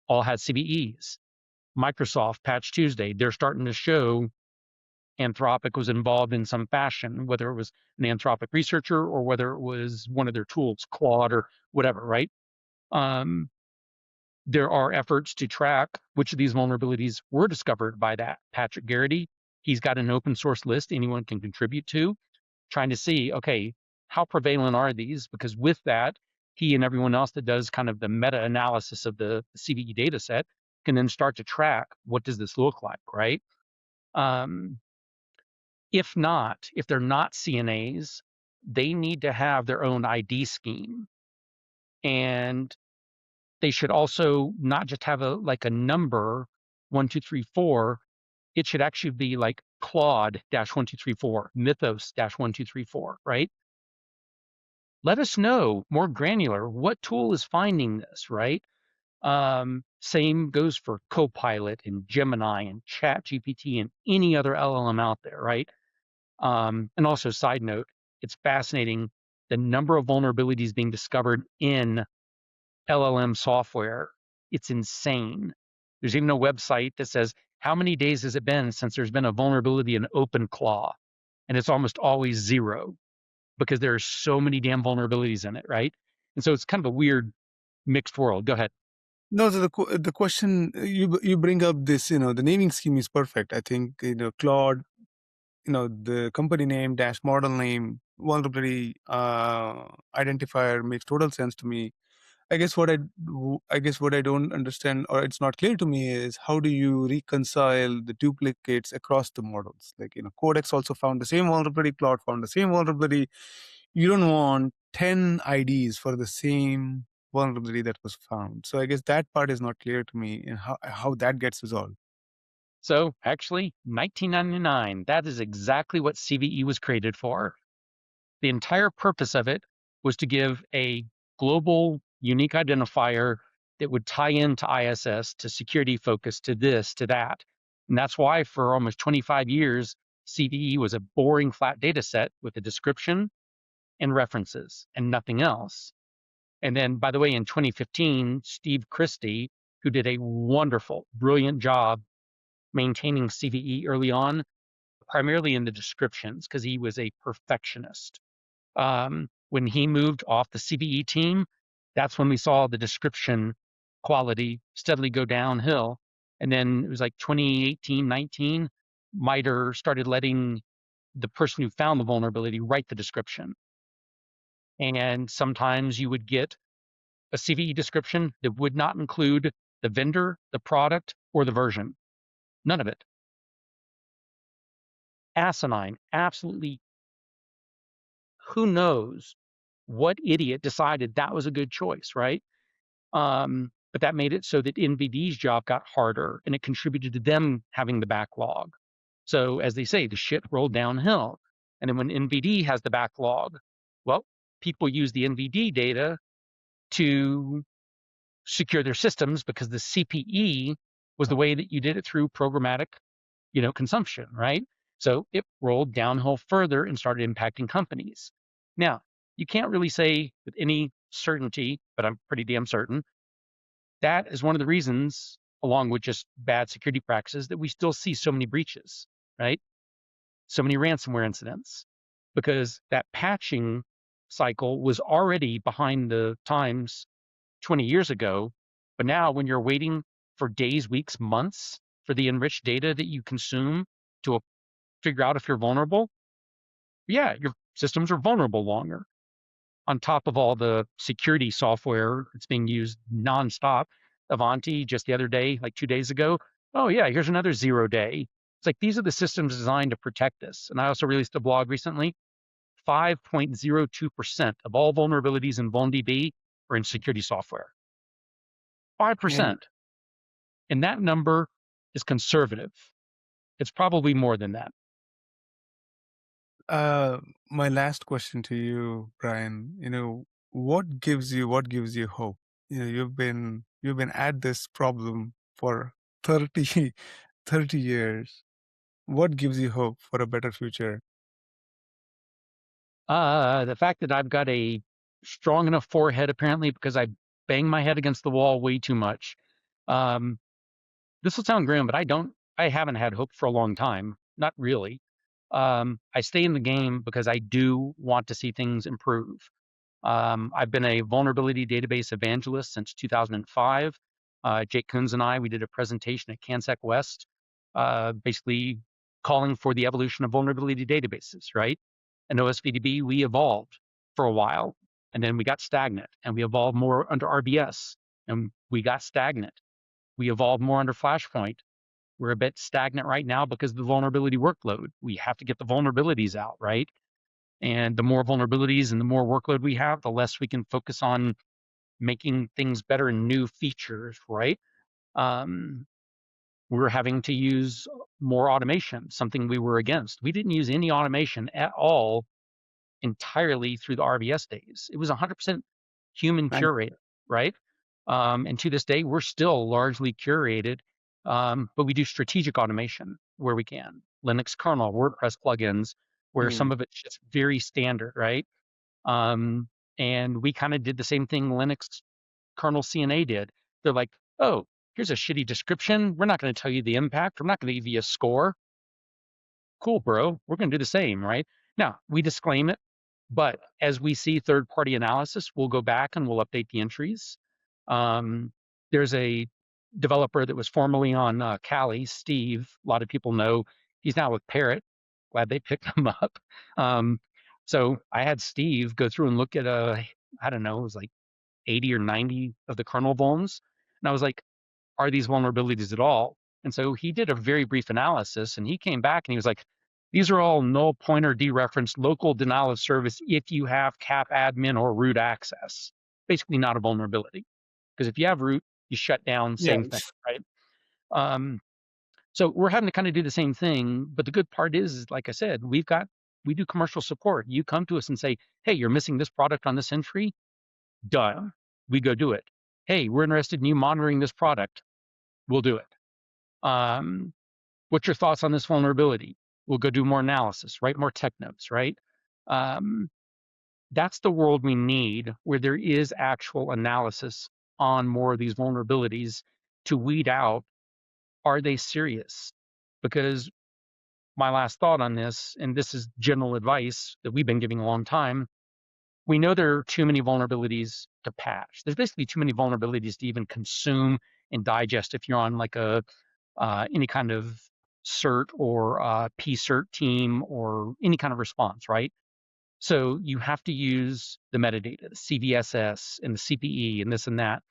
all had CVEs. Microsoft, Patch Tuesday, they're starting to show Anthropic was involved in some fashion, whether it was an Anthropic researcher or whether it was one of their tools, Claude or whatever, right? There are efforts to track which of these vulnerabilities were discovered by that Patrick Garrity. He's got an open source list anyone can contribute to, trying to see, okay, how prevalent are these? Because with that, he and everyone else that does kind of the meta-analysis of the CVE data set can then start to track what does this look like, right? If they're not CNAs, they need to have their own ID scheme. And they should also not just have a number 1, 2, 3, 4. It should actually be like Claude-1234, Mythos-1234, right? Let us know more granular what tool is finding this, right? Same goes for Copilot and Gemini and ChatGPT and any other LLM out there, right? And also, side note, it's fascinating the number of vulnerabilities being discovered in LLM software. It's insane. There's even a website that says, how many days has it been since there's been a vulnerability in OpenClaw? And it's almost always 0 because there are so many damn vulnerabilities in it, right? And so it's kind of a weird mixed world. Go ahead. No, so the question you bring up this, the naming scheme is perfect. I think, Claude, the company name dash model name vulnerability identifier makes total sense to me. I guess what I don't understand, or it's not clear to me, is how do you reconcile the duplicates across the models? Like, Codex also found the same vulnerability, Claude found the same vulnerability. You don't want 10 IDs for the same vulnerability that was found. So I guess that part is not clear to me, and how that gets resolved. So actually, 1999, that is exactly what CVE was created for. The entire purpose of it was to give a global unique identifier that would tie into ISS, to security focus, to this, to that. And that's why for almost 25 years, CVE was a boring flat data set with a description and references and nothing else. And then, by the way, in 2015, Steve Christie, who did a wonderful, brilliant job maintaining CVE early on, primarily in the descriptions, because he was a perfectionist. When he moved off the CVE team, that's when we saw the description quality steadily go downhill. And then it was like 2018, 19, MITRE started letting the person who found the vulnerability write the description. And sometimes you would get a CVE description that would not include the vendor, the product, or the version. None of it. Asinine, absolutely. Who knows what idiot decided that was a good choice, right? But that made it so that NVD's job got harder, and it contributed to them having the backlog. So as they say, the shit rolled downhill. And then when NVD has the backlog, well, people use the NVD data to secure their systems because the CPE was the way that you did it through programmatic, consumption, right? So it rolled downhill further and started impacting companies. Now, you can't really say with any certainty, but I'm pretty damn certain, that is one of the reasons, along with just bad security practices, that we still see so many breaches, right? So many ransomware incidents, because that patching cycle was already behind the times 20 years ago. But now when you're waiting for days, weeks, months for the enriched data that you consume to figure out if you're vulnerable, yeah, your systems are vulnerable longer. On top of all the security software that's being used nonstop. Avanti just the other day, like 2 days ago, oh yeah, here's another 0 day. It's like, these are the systems designed to protect us. And I also released a blog recently, 5.02% of all vulnerabilities in VulnDB are in security software. 5%. And that number is conservative. It's probably more than that. My last question to you, Brian, what gives you hope? You've been You've been at this problem for 30, 30 years. What gives you hope for a better future? The fact that I've got a strong enough forehead, apparently, because I bang my head against the wall way too much. This will sound grim, but I haven't had hope for a long time. Not really. I stay in the game because I do want to see things improve. I've been a vulnerability database evangelist since 2005. Jake Coons and we did a presentation at CanSec West, basically calling for the evolution of vulnerability databases, right? And OSVDB, we evolved for a while, and then we got stagnant, and we evolved more under RBS, and we got stagnant. We evolved more under Flashpoint. We're a bit stagnant right now because of the vulnerability workload. We have to get the vulnerabilities out, right? And the more vulnerabilities and the more workload we have, the less we can focus on making things better and new features, right? We're having to use more automation, something we were against. We didn't use any automation at all entirely through the RBS days. It was 100% human Right. curated, right? And to this day, we're still largely curated, but we do strategic automation where we can. Linux kernel, WordPress plugins, where some of it's just very standard, right? And we kind of did the same thing Linux kernel CNA did. They're like, oh, here's a shitty description. We're not going to tell you the impact. I'm not going to give you a score. Cool, bro. We're going to do the same, right? Now, we disclaim it, but as we see third-party analysis, we'll go back and we'll update the entries. There's a developer that was formerly on Kali, Steve. A lot of people know he's now with Parrot. Glad they picked him up. So I had Steve go through and look at I don't know, it was like 80 or 90 of the kernel vulns. And I was like, are these vulnerabilities at all? And so he did a very brief analysis and he came back and he was like, these are all null pointer dereferenced local denial of service if you have cap admin or root access. Basically not a vulnerability. Because if you have root, you shut down, same thing, right? So we're having to kind of do the same thing. But the good part is, like I said, we do commercial support. You come to us and say, hey, you're missing this product on this entry. Done. We go do it. Hey, we're interested in you monitoring this product. We'll do it. What's your thoughts on this vulnerability? We'll go do more analysis, write more tech notes, right? That's the world we need, where there is actual analysis on more of these vulnerabilities to weed out, are they serious? Because my last thought on this, and this is general advice that we've been giving a long time, we know there are too many vulnerabilities to patch. There's basically too many vulnerabilities to even consume and digest if you're on like any kind of cert or P-cert team or any kind of response, right? So you have to use the metadata, the CVSS and the CPE and this and that.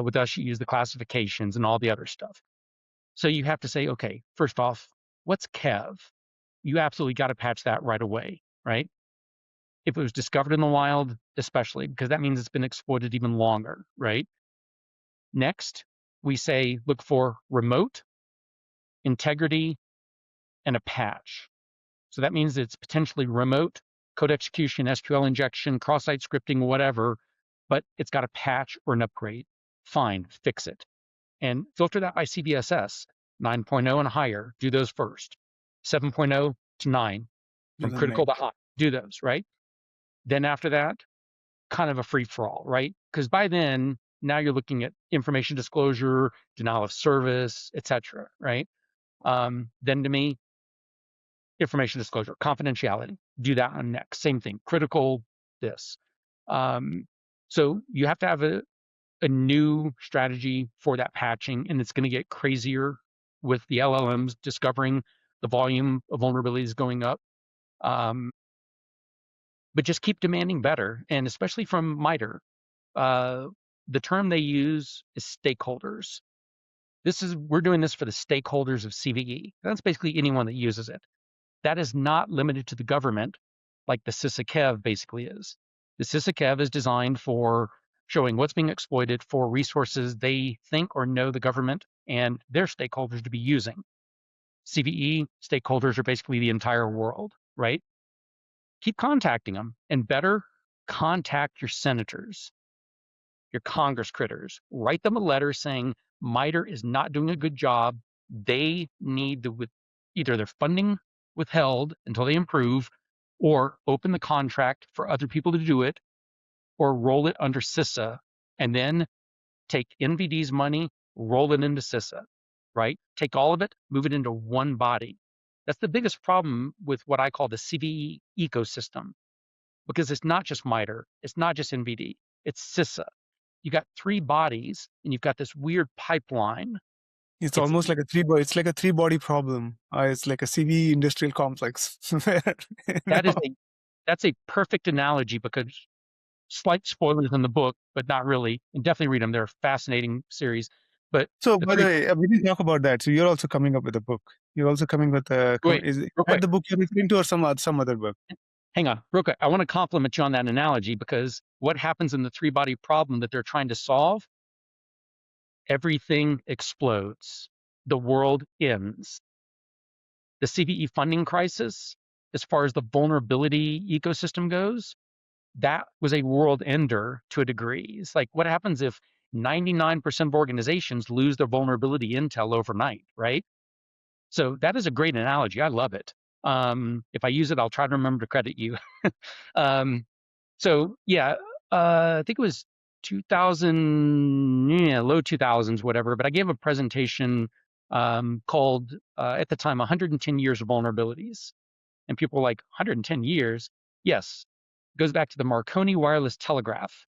With us, you use the classifications and all the other stuff. So you have to say, okay, first off, what's Kev? You absolutely got to patch that right away, right? If it was discovered in the wild, especially, because that means it's been exploited even longer, right? Next, we say, look for remote, integrity, and a patch. So that means it's potentially remote, code execution, SQL injection, cross-site scripting, whatever, but it's got a patch or an upgrade. Fine, fix it. And filter that by CVSS, 9.0 and higher, do those first. 7.0 to 9, from critical to high, do those, right? Then after that, kind of a free-for-all, right? Because by then, now you're looking at information disclosure, denial of service, etc., right? Then to me, information disclosure, confidentiality, do that on next. Same thing, critical this. So you have to have a new strategy for that patching, and it's going to get crazier with the LLMs discovering the volume of vulnerabilities going up. But just keep demanding better, and especially from MITRE. The term they use is stakeholders. We're doing this for the stakeholders of CVE. That's basically anyone that uses it. That is not limited to the government, like the CISA KEV basically is. The CISA KEV is designed for showing what's being exploited for resources they think or know the government and their stakeholders to be using. CVE stakeholders are basically the entire world, right? Keep contacting them, and better, contact your senators, your Congress critters. Write them a letter saying MITRE is not doing a good job. They need either their funding withheld until they improve, or open the contract for other people to do it, or roll it under CISA, and then take NVD's money, roll it into CISA, right? Take all of it, move it into one body. That's the biggest problem with what I call the CVE ecosystem, because it's not just MITRE, it's not just NVD, it's CISA. You got three bodies, and you've got this weird pipeline. It's almost like it's like a three-body problem. It's like a CVE industrial complex. That's a perfect analogy, because slight spoilers in the book, but not really. And definitely read them. They're a fascinating series. But so, by the way, we didn't talk about that. So you're also coming up with a book. You're also coming with a. Wait, is real that quick. the book you're referring to, or some other book? Hang on, real quick. I want to compliment you on that analogy, because what happens in the three-body problem that they're trying to solve? Everything explodes. The world ends. The CVE funding crisis, as far as the vulnerability ecosystem goes, that was a world ender to a degree. It's like, what happens if 99% of organizations lose their vulnerability intel overnight, right? So that is a great analogy. I love it. If I use it, I'll try to remember to credit you. So yeah, I think it was 2000, low 2000s, whatever. But I gave a presentation called, at the time, 110 Years of Vulnerabilities. And people were like, 110 years? Yes. It goes back to the Marconi wireless telegraph.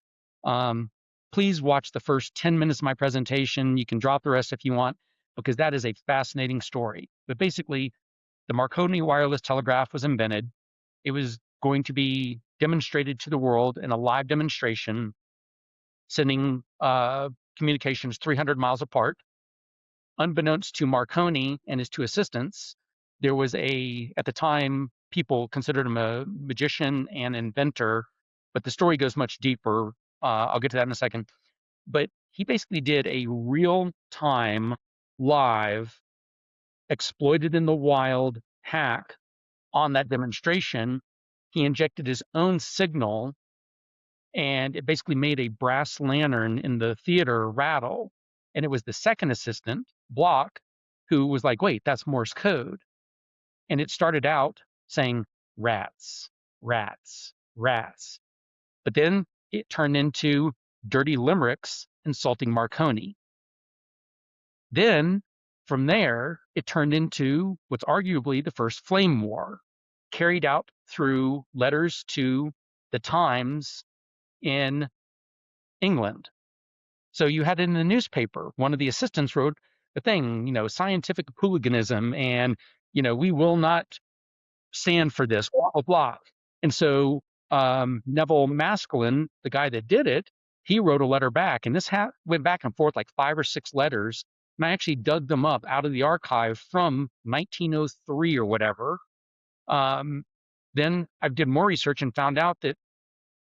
Please watch the first 10 minutes of my presentation. You can drop the rest if you want, because that is a fascinating story. But basically, the Marconi wireless telegraph was invented. It was going to be demonstrated to the world in a live demonstration, sending communications 300 miles apart. Unbeknownst to Marconi and his two assistants, there was at the time, people considered him a magician and inventor, but the story goes much deeper. I'll get to that in a second. But he basically did a real-time, live, exploited in the wild hack on that demonstration. He injected his own signal, and it basically made a brass lantern in the theater rattle. And it was the second assistant, Block, who was like, wait, that's Morse code. And it started out saying rats, rats, rats. But then it turned into dirty limericks insulting Marconi. Then from there, it turned into what's arguably the first flame war, carried out through letters to the Times in England. So you had it in the newspaper. One of the assistants wrote the thing, scientific hooliganism, and, we will not stand for this, blah, blah, blah. And so Neville Maskelyne, the guy that did it, he wrote a letter back, and this went back and forth like 5 or 6 letters. And I actually dug them up out of the archive from 1903 or whatever. Then I did more research and found out that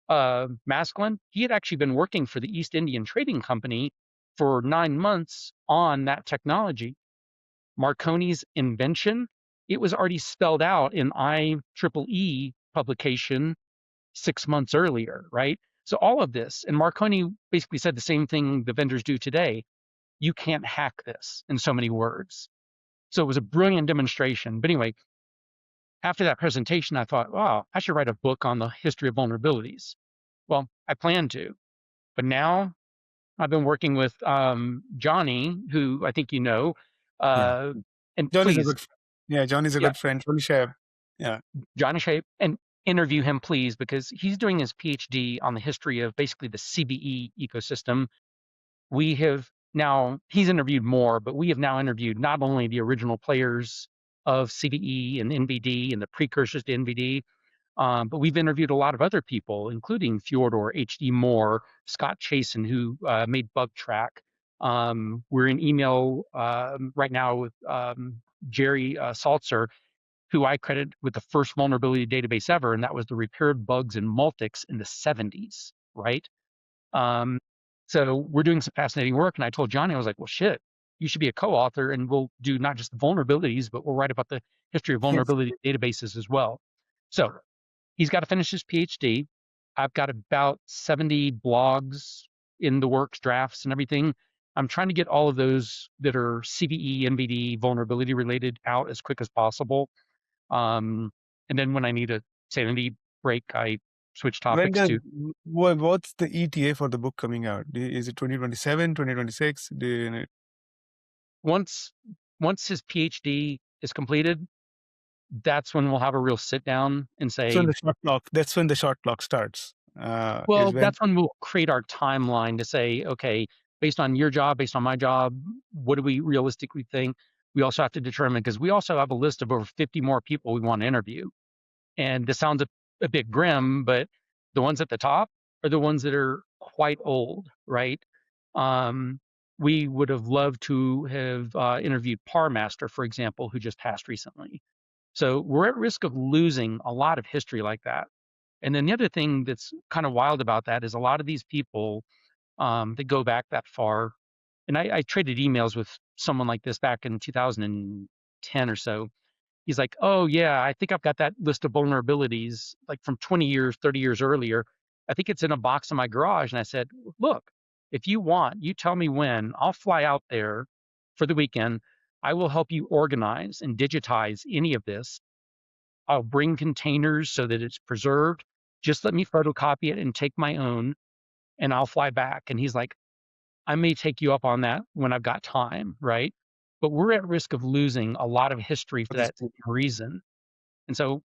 Maskelyne, he had actually been working for the East Indian Trading Company for 9 months on that technology. Marconi's invention, it was already spelled out in IEEE publication 6 months earlier, right? So all of this, and Marconi basically said the same thing the vendors do today. You can't hack this, in so many words. So it was a brilliant demonstration. But anyway, after that presentation, I thought, wow, I should write a book on the history of vulnerabilities. Well, I plan to, but now I've been working with Johnny, who I think you know. And Johnny's please, a good friend. Yeah, Johnny's a good friend. Really share. Yeah. Johnny Shape, and interview him, please, because he's doing his PhD on the history of basically the CVE ecosystem. We have now, he's interviewed more, but we have now interviewed not only the original players of CVE and NVD and the precursors to NVD, but we've interviewed a lot of other people, including Fjordor, H.D. Moore, Scott Chasen, who made BugTrack. We're in email right now with Jerry Saltzer, who I credit with the first vulnerability database ever, and that was the repaired bugs in Multics in the 70s, right? So we're doing some fascinating work, and I told Johnny, I was like, well, shit, you should be a co-author, and we'll do not just the vulnerabilities, but we'll write about the history of vulnerability databases as well. So he's got to finish his PhD. I've got about 70 blogs in the works, drafts and everything. I'm trying to get all of those that are CVE, NVD, vulnerability related out as quick as possible. And then when I need a sanity break, I switch topics to. What's the ETA for the book coming out? Is it 2027, 2026? Once his PhD is completed, that's when we'll have a real sit down and say, that's when the shot clock starts. that's when we'll create our timeline to say, okay, based on your job, based on my job, what do we realistically think? We also have to determine, because we also have a list of over 50 more people we want to interview. And this sounds a bit grim, but the ones at the top are the ones that are quite old, right? We would have loved to have interviewed Parmaster, for example, who just passed recently. So we're at risk of losing a lot of history like that. And then the other thing that's kind of wild about that is a lot of these people that go back that far, and I traded emails with someone like this back in 2010 or so. He's like, oh yeah, I think I've got that list of vulnerabilities like from 20 years, 30 years earlier. I think it's in a box in my garage. And I said, look, if you want, you tell me when. I'll fly out there for the weekend. I will help you organize and digitize any of this. I'll bring containers so that it's preserved. Just let me photocopy it and take my own, and I'll fly back. And he's like, I may take you up on that when I've got time, right? But we're at risk of losing a lot of history for that reason. And so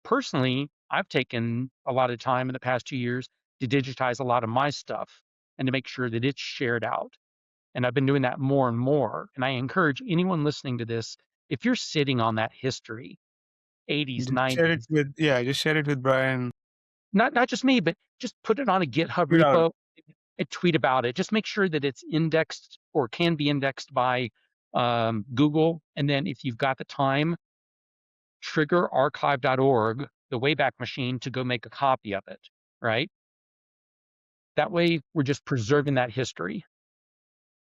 personally, I've taken a lot of time in the past 2 years to digitize a lot of my stuff and to make sure that it's shared out. And I've been doing that more and more. And I encourage anyone listening to this, if you're sitting on that history, 80s, 90s. Just share it with Brian. Not just me, but just put it on a GitHub repo and tweet about it. Just make sure that it's indexed or can be indexed by Google. And then if you've got the time, trigger archive.org, the Wayback Machine, to go make a copy of it, right? That way, we're just preserving that history.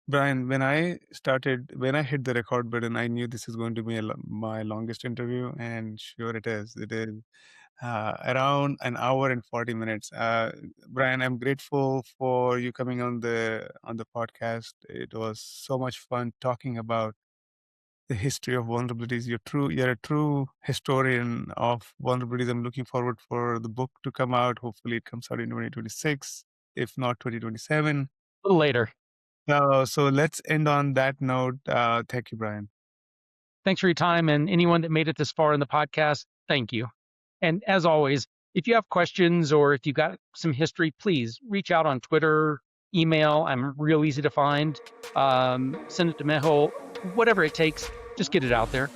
Brian, when I hit the record button, I knew this is going to be my longest interview, and sure it is. It is around an hour and 40 minutes. Brian, I'm grateful for you coming on the podcast. It was so much fun talking about the history of vulnerabilities. You're a true historian of vulnerabilities. I'm looking forward for the book to come out. Hopefully, it comes out in 2026, if not 2027. A little later. So let's end on that note. Thank you, Brian. Thanks for your time, and anyone that made it this far in the podcast, thank you. And as always, if you have questions or if you've got some history, please reach out on Twitter, email. I'm real easy to find. Send it to Mehul, whatever it takes, just get it out there.